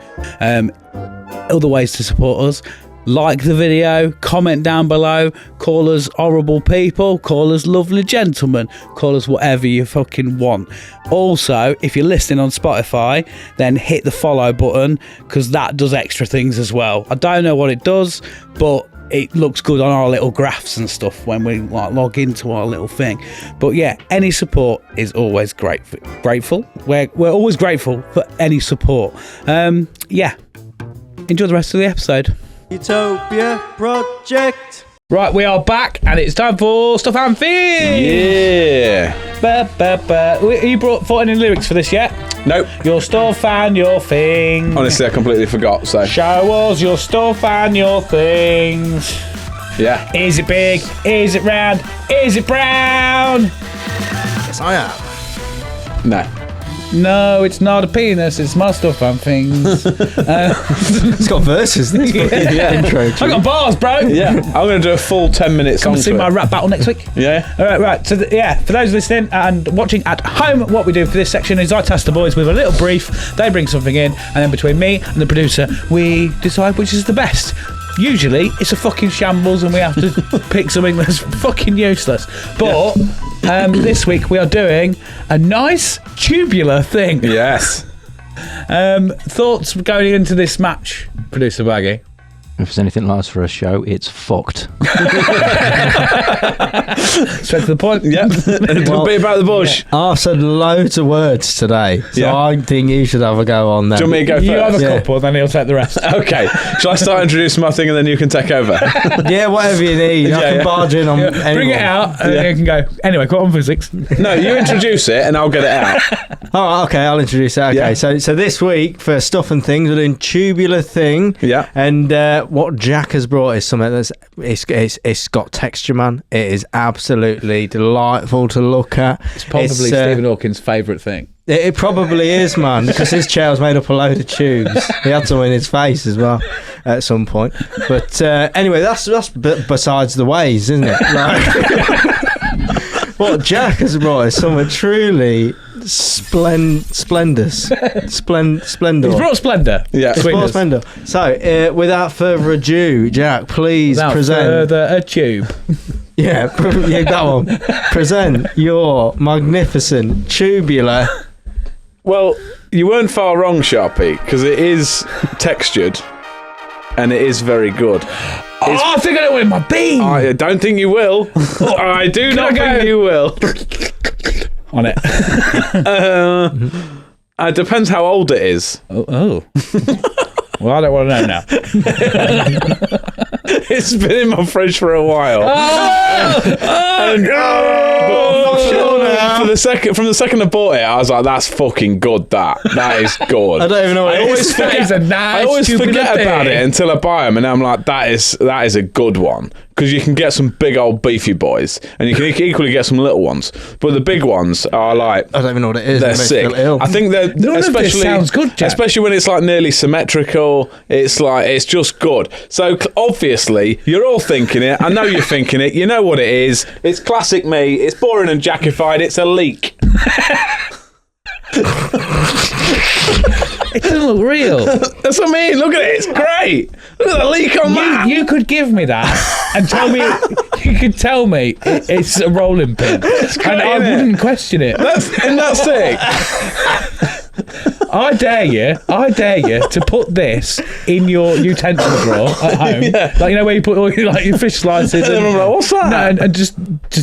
Other ways to support us: like the video, comment down below, call us horrible people, call us lovely gentlemen, call us whatever you fucking want. Also, if you're listening on Spotify, then hit the follow button, because that does extra things as well. I don't know what it does, but it looks good on our little graphs and stuff when we log into our little thing. But yeah, any support is always grateful. We're always grateful for any support. Enjoy the rest of the episode. Utopia Project. Right, we are back, and it's time for Stuff and Things. Yeah. You thought any lyrics for this yet? Nope. Your stuff and your things. Honestly, I completely forgot, so... Show us your stuff and your things. Yeah. Is it big? Is it round? Is it brown? Yes, I am. No. No, it's not a penis. It's my stuff and things. It's got verses. This intro. I got bars, bro. Yeah. I'm going to do a full 10-minute song Come see to my it. rap battle next week. Yeah. All right. So, for those listening and watching at home, what we do for this section is I task the boys with a little brief. They bring something in, and then between me and the producer, we decide which is the best. Usually, it's a fucking shambles, and we have to pick something that's fucking useless. But this week, we are doing a nice tubular thing. Yes. Thoughts going into this match, producer Baggy? If there's anything like us for a show, it's fucked. Straight to the point. Yeah. Don't be about the bush. I've said loads of words today, so Yeah. I think you should have a go on them. Do you want me to go first? You have a Yeah. couple, then he'll take the rest. Okay. Shall I start introducing my thing and then you can take over? Yeah, whatever you need. I Yeah, can yeah. barge in on anyone. Bring it out, and Yeah. then you can go. Anyway, quantum physics. No, you introduce it and I'll get it out. Oh, okay, I'll introduce it. Okay, Yeah. so this week for Stuff and Things, we're doing tubular thing. Yeah. And what Jack has brought is something that's it's got texture, man. It is absolutely delightful to look at. It's probably Stephen Hawking's favourite thing. It probably is, man, because his chair was made up of a load of tubes. He had some in his face as well at some point. But anyway, that's besides the ways, isn't it? Like, what Jack has brought is something truly splendor. He's brought Splendour. Yeah. It's Between brought us. splendor. So, without further ado, Jack, please Without present. further a tube. Yeah, that one. Present your magnificent tubular. Well, you weren't far wrong, Sharpie, because it is textured and it is very good. I think I know win my bean. I don't think you will. I do not think you will. On it. It depends how old it is. Oh. Well, I don't want to know now. It's been in my fridge for a while. From the second I bought it, I was like, "That's fucking good. That is good." I don't even know what it is. I always forget about it until I buy them, and I'm like, "That is a good one." Because you can get some big old beefy boys, and you can equally get some little ones. But the big ones are like, I don't even know what it is. They're sick. I think they're especially sounds good, Jack. Especially when it's like nearly symmetrical. It's just good. So obviously you're all thinking it. I know you're thinking it. You know what it is. It's classic me. It's boring and jackified. It's a leak. It doesn't look real. That's what I mean. Look at it. It's great. Look at the leak on that. You could give me that and tell me. You could tell me it's a rolling pin, Great, and I wouldn't question it. Isn't that sick? I dare you to put this in your utensil drawer at home. Yeah. Like, you know, where you put all your, like, your fish slices. And I'm like, what's that? No, and just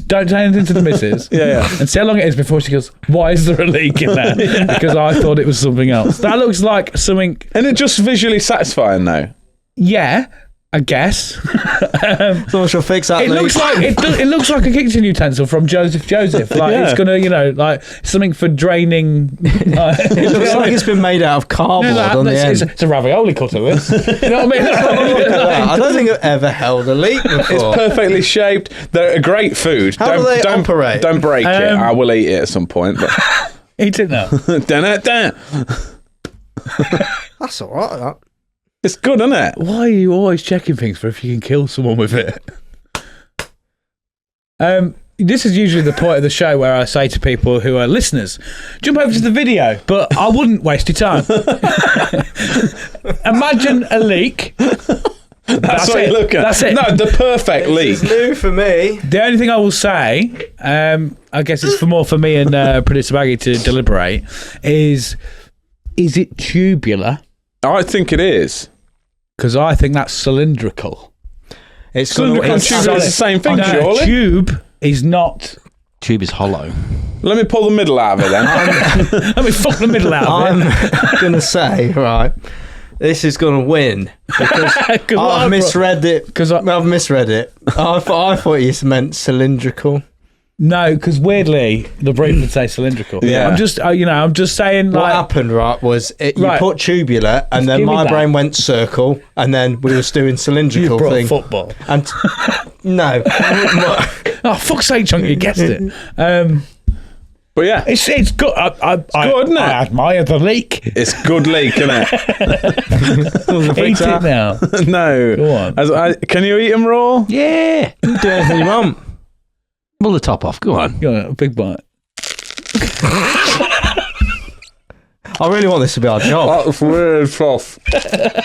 don't say anything to the missus. Yeah. And see how long it is before she goes, why is there a leak in there? Because I thought it was something else. That looks like something. And it's just visually satisfying, though. Yeah, I guess. Someone should fix that. It looks like it looks like a kitchen utensil from Joseph. Like, Yeah. it's gonna, like something for draining. It looks like it's been made out of cardboard on the end. It's a ravioli cutter. This. You know what I mean? I don't think I've ever held a leak before. It's perfectly shaped. They're a great food. How do they operate? Don't break it. I will eat it at some point. But Eat it now. That's all right. That. It's good, isn't it? Why are you always checking things for if you can kill someone with it? This is usually the point of the show where I say to people who are listeners, jump over to the video, but I wouldn't waste your time. Imagine a leak. That's what it. you're looking at. That's it. No, the perfect leak. It's new for me. The only thing I will say, I guess it's for me and producer Baggy to deliberate, is it tubular? I think it is. Because I think that's cylindrical. It's Cylindrical and tubular is the same thing, surely. Tube is not. Tube is hollow. Let me pull the middle out of it then. Let me fuck the middle out of I'm it. going to say, right, this is going to win. Because I've misread it. I've misread it. I thought you meant cylindrical. No, because weirdly, the brief would say cylindrical. Yeah. I'm just saying. What Like, happened, right, was you Right. put tubular, and then give me my that. brain went circle, and then we were doing you cylindrical brought thing. football. And no, Oh, fuck's sake, Chunk, you guessed it. But yeah, It's good. good, isn't it? I admire the leak. it's good leak, isn't it? Eat it now. No. Go on. Can you eat them raw? Yeah. do anything you want. Pull the top off. Go on. Go on, a big bite. I really want this to be our job. That's really tough.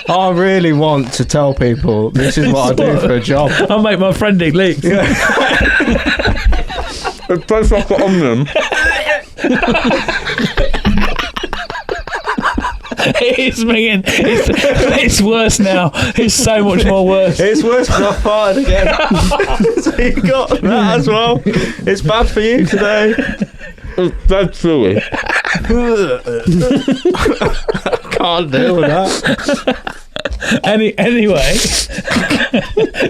I really want to tell people this is what I do for a job. I'll make my friend eat leeks. It tastes like an onion. It's mean. It's worse now. It's so much more worse. It's worse because I farted again. So you got that as well. It's bad for you today. It's dead chewy. Can't deal with that. Anyway,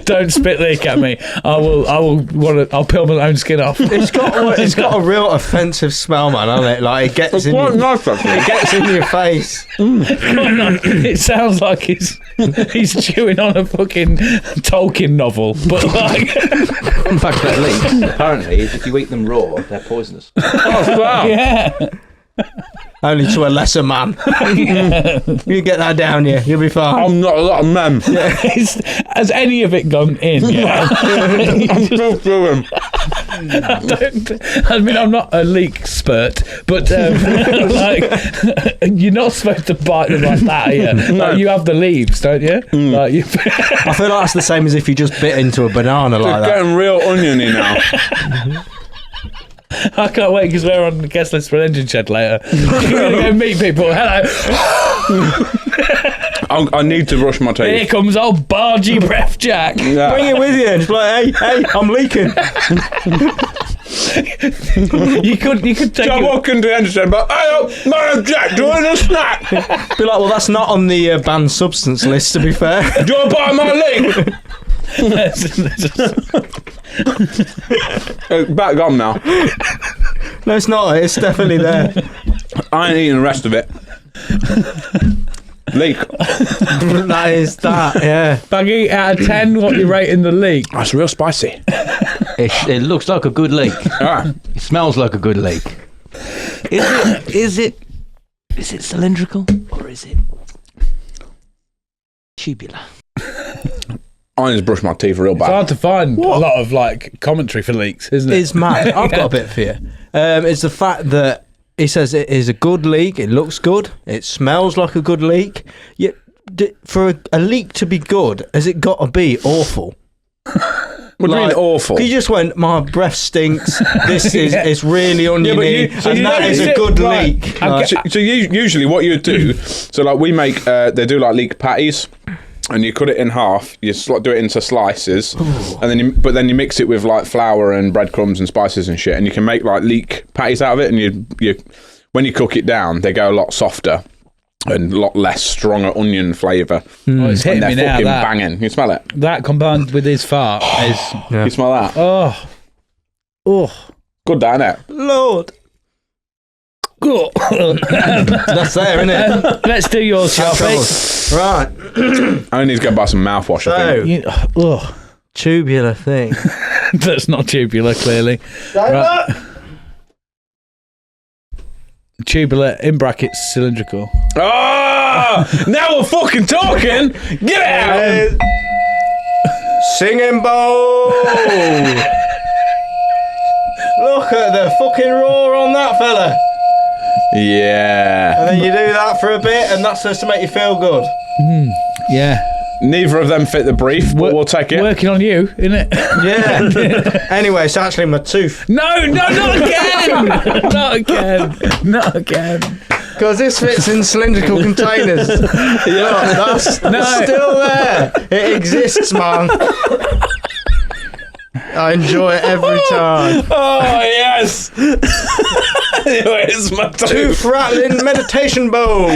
don't spit leak at me. I'll peel my own skin off. It's got a real offensive smell, man, hasn't it? Like it gets in your, nice, actually. it gets in your face. It sounds like he's chewing on a fucking Tolkien novel, but like, Back to that leak. Apparently, if you eat them raw, they're poisonous. Oh, wow. yeah. Only to a lesser man. You get that down you, you'll be fine. I'm not a lot of men. Has any of it gone in? Yeah. I'm still chewing. I mean, I'm not a leak expert, but like, you're not supposed to bite them like that, are you? No. Like, you have the leaves, don't you? Like you. I feel like that's the same as if you just bit into a banana like It's that. getting real oniony now. I can't wait because we're on the guest list for an engine shed later. You're going to go meet people. Hello. I need to brush my Here teeth. comes old Bargy Breath Jack. Yeah. Bring it with you and just be like, hey, I'm leaking. You could take So I it. walk into the engine but hey, man, Jack, do you want a snack? Be like, well, that's not on the banned substance list, to be fair. Do you want to buy my leak? Back gone now. No, it's not. It's definitely there. I ain't eating the rest of it. Leek. That is that, yeah. Baggy, out of 10, what you rating the leek? That's real spicy. It looks like a good leek. Ah. It smells like a good leek. Is it cylindrical or is it tubular? I just brushed my teeth real It's bad. hard to find a lot of like commentary for leeks, isn't it? It's mad. I've got a bit for you. It's the fact that he says it is a good leek, it looks good, it smells like a good leek. Yet, for a leek to be good, has it got to be awful? What do you mean awful? You just went, my breath stinks, this is it's really oniony, and that is a good leek. Like, So usually what you would do, so like we make, they do like leek patties, and you cut it in half, you do it into slices, and then you mix it with like flour and breadcrumbs and spices and shit, and you can make like leek patties out of it, and you when you cook it down, they go a lot softer and a lot less stronger onion flavour. Oh, it's hitting And me they're now. fucking That, banging. You smell it? that combined with his fart is. You smell that? Oh. Good, that, innit? Lord. That's there, isn't it? Let's do yours, Sharpie. Right. I need to go buy some mouthwash, I think. So, tubular thing. That's not tubular, clearly. Right. Tubular, in brackets, cylindrical. Oh! Now we're fucking talking! Get it out! Singing bowl. Look at the fucking roar on that fella. Yeah. And then you do that for a bit, and that's supposed to make you feel good. Yeah. Neither of them fit the brief, but we'll take it. Working on you, isn't it? Yeah. Anyway, it's actually my tooth. No, not again! Not again. Not again. Because this fits in cylindrical containers. Yeah, that's still there. It exists, man. I enjoy it every time. Oh, yes! Where's my Tooth rattling meditation bowl.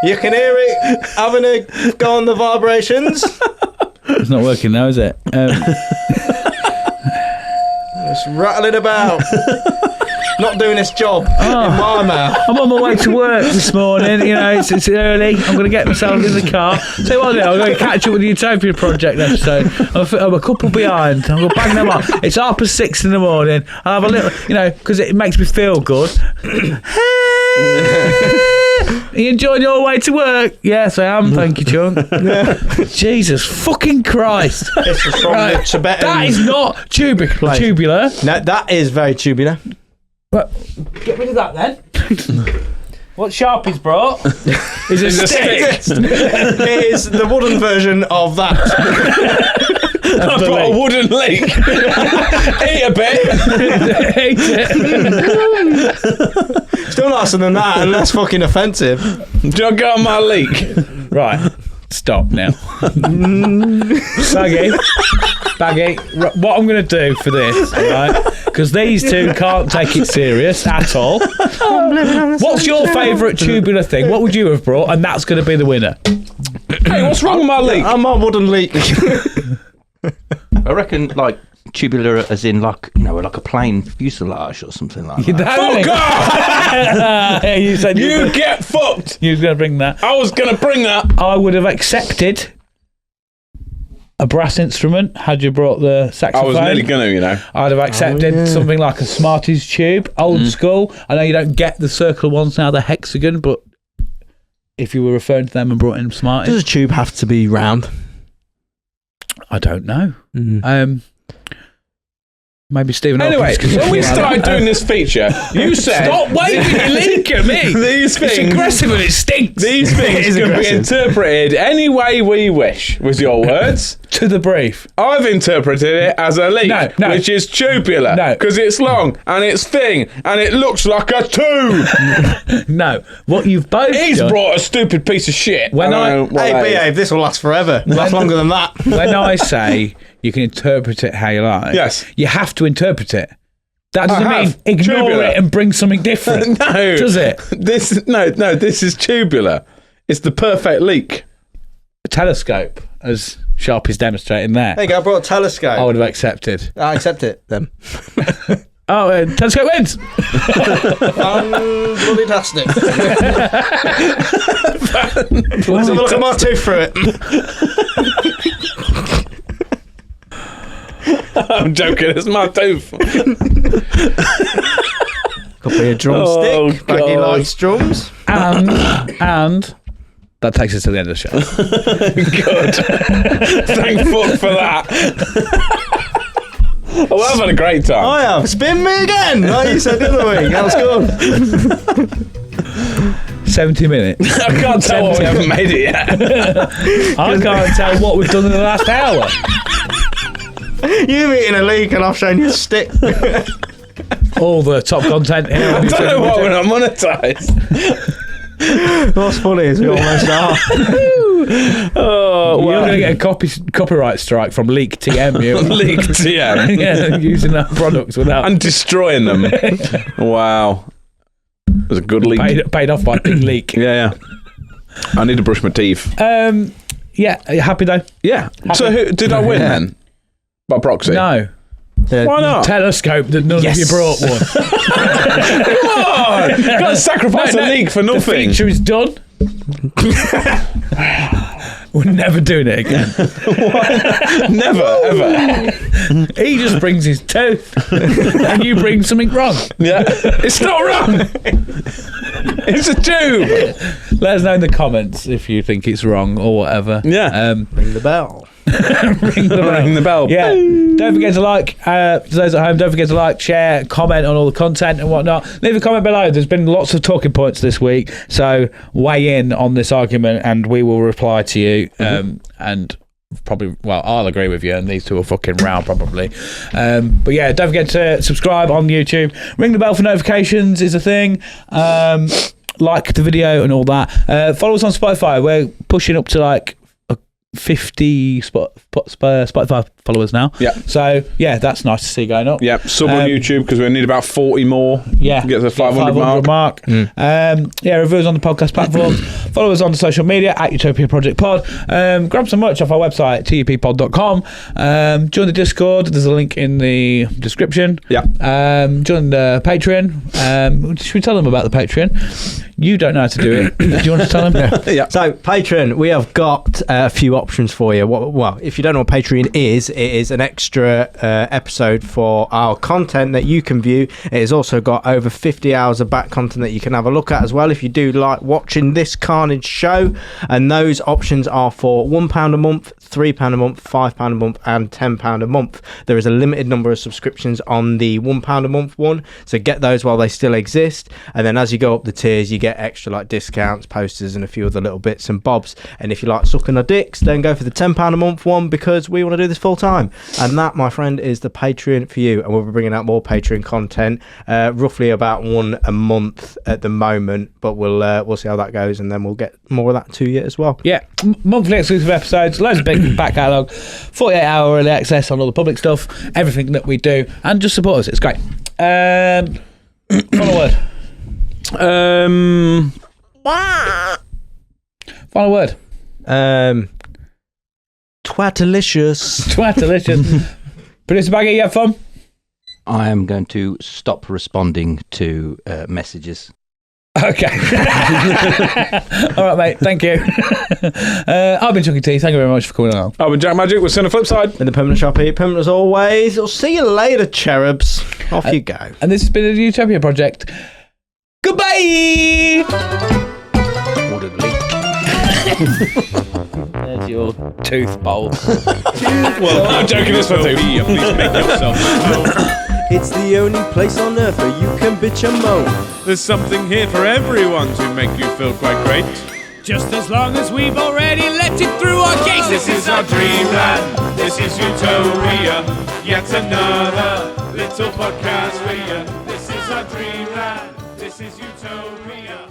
You can hear it having a go on the vibrations. It's not working now, is it? It's rattling about. Not doing its job in my mouth. I'm on my way to work this morning. You know, it's early. I'm going to get myself in the car. So what I'll do, I'm going to catch up with the Utopia Project episode. I'm a couple behind. I'm going to bang them up. It's 6:30 in the morning. I'll have a little, you know, because it makes me feel good. Are you enjoying your way to work? Yes, I am. Thank you, Chunk. Jesus fucking Christ. This is from the Tibetan. That is not tubular. No, that is very tubular. But get rid of that then. What Sharpie's brought is a stick. It is the wooden version of that. I've got a wooden leek. Eat a bit. Eat it. Still nicer than that and less fucking offensive. Do you not go on my leek? Right, stop now. Baggy, what I'm going to do for this, right? Because these two can't take it serious at all. What's your favourite tubular thing? What would you have brought? And that's going to be the winner. Hey, what's wrong with my leek? I'm a wooden leek. I reckon, like, tubular as in, like, you know, like a plane fuselage or something like that. Fuck off! You said You get fucked! you was going to bring that. I was going to bring that. I would have accepted a brass instrument had you brought the saxophone. I was nearly going to, you know. I'd have accepted something like a Smarties tube, old school. I know you don't get the circle ones now, the hexagon, but if you were referring to them and brought in Smarties. Does a tube have to be round? I don't know. Maybe Stephen. Anyway, Hawkins when we started doing this feature, you said... Stop waving your leek at me! These It's things... aggressive and it stinks! These things can be interpreted any way we wish, was your words. To the brief. I've interpreted it as a leek, No. which is tubular, No. because it's long and it's thin and it looks like a tube. No, what you've both He's done... brought a stupid piece of shit. When Hey, behave, this will last forever. Last longer than that. When I say you can interpret it how you like, Yes. you have to interpret it. That doesn't mean have. ignore Tubular. it and bring something different. No. Does it? This is tubular. It's the perfect leek. A telescope, as Sharpie's demonstrating there. There you go, I brought a telescope. I would have accepted. I accept it then. Oh, telescope wins! Bloody tastic. Let's have a look at my tooth through it. I'm joking, it's my tooth. Could be a drumstick. Baggy likes drums. And that takes us to the end of the show. Good. Thank fuck for that. Oh, I've had a great time. I have. Spin me again, like you said the other week. That was good. 70 minutes. I can't tell what we haven't made it yet. I can't tell what we've done in the last hour. You've eaten a leek and I've shown you a stick. All the top content here. I don't know what we're not monetised. What's funny is we almost are. Oh, You're well. going to get a copyright strike from Leak TM. Leak TM. Yeah, using our products without... And destroying them. Wow. It was a good leak. Paid off by a big leak. Yeah. I need to brush my teeth. Yeah, are you happy though? Yeah. So who did I win then? By proxy? No. Why not? Telescope that none of you brought one. Come on! Got to sacrifice a leak for The nothing. feature is done. We're never doing it again. Never, ever. He just brings his tooth and you bring something wrong. Yeah. It's not wrong. It's a tube. Let us know in the comments if you think it's wrong or whatever. Yeah. Ring the bell. Ring the bell. Yeah. Don't forget to like, to those at home, don't forget to like, share, comment on all the content and whatnot. Leave a comment below. There's been lots of talking points this week, so weigh in on this argument and we will reply to you. And probably, well, I'll agree with you and these two will fucking row probably. But yeah, don't forget to subscribe on YouTube. Ring the bell for notifications is a thing. Like the video and all that. Follow us on Spotify. We're pushing up to like 50 Spotify followers now. Yeah. So yeah, that's nice to see going up. Yeah. Sub on YouTube because we need about 40 more. Yeah. To get to the 500 mark. Yeah, reviews on the podcast platforms. Follow us on the social media at Utopia Project Pod. Grab some merch off our website, tuppod.com. Join the Discord. There's a link in the description. Yeah. Join the Patreon. Should we tell them about the Patreon? You don't know how to do it. Do you want to tell them? Yeah. So, Patreon, we have got a few options for you. Well, if you don't know what Patreon is, it is an extra episode for our content that you can view. It has also got over 50 hours of back content that you can have a look at as well if you do like watching this carnage show. And those options are for £1 a month, £3 a month, £5 a month, and £10 a month. There is a limited number of subscriptions on the £1 a month one, so get those while they still exist. And then as you go up the tiers, you get extra like discounts, posters, and a few other little bits and bobs. And if you like sucking our dicks, then go for the £10 a month one because we want to do this full time. And that, my friend, is the Patreon for you. And we'll be bringing out more Patreon content, roughly about one a month at the moment. But we'll see how that goes, and then we'll get more of that to you as well. Yeah, monthly exclusive episodes, loads of big back catalogue, 48-hour early access on all the public stuff, everything that we do, and just support us. It's great. Final word. Final word. Twatalicious. Twatalicious. Producer Baggy, you have fun? I am going to stop responding to messages. Okay. All right, mate. Thank you. I've been Chucky T. Thank you very much for coming along. I've been Jack Magic. We'll see you on the flip side. And the Permanent Sharpie, permanent as always. I'll see you later, cherubs. Off you go. And this has been the Utopia Project. Goodbye! What a leak. There's your tooth bowl. Well, I'm joking. This one too. Please make yourself at home. It's the only place on earth where you can bitch and moan. There's something here for everyone to make you feel quite great. Just as long as we've already let it through our gates. This is our dreamland, this is Utopia. Yet another little podcast for you. This is our dreamland, this is Utopia.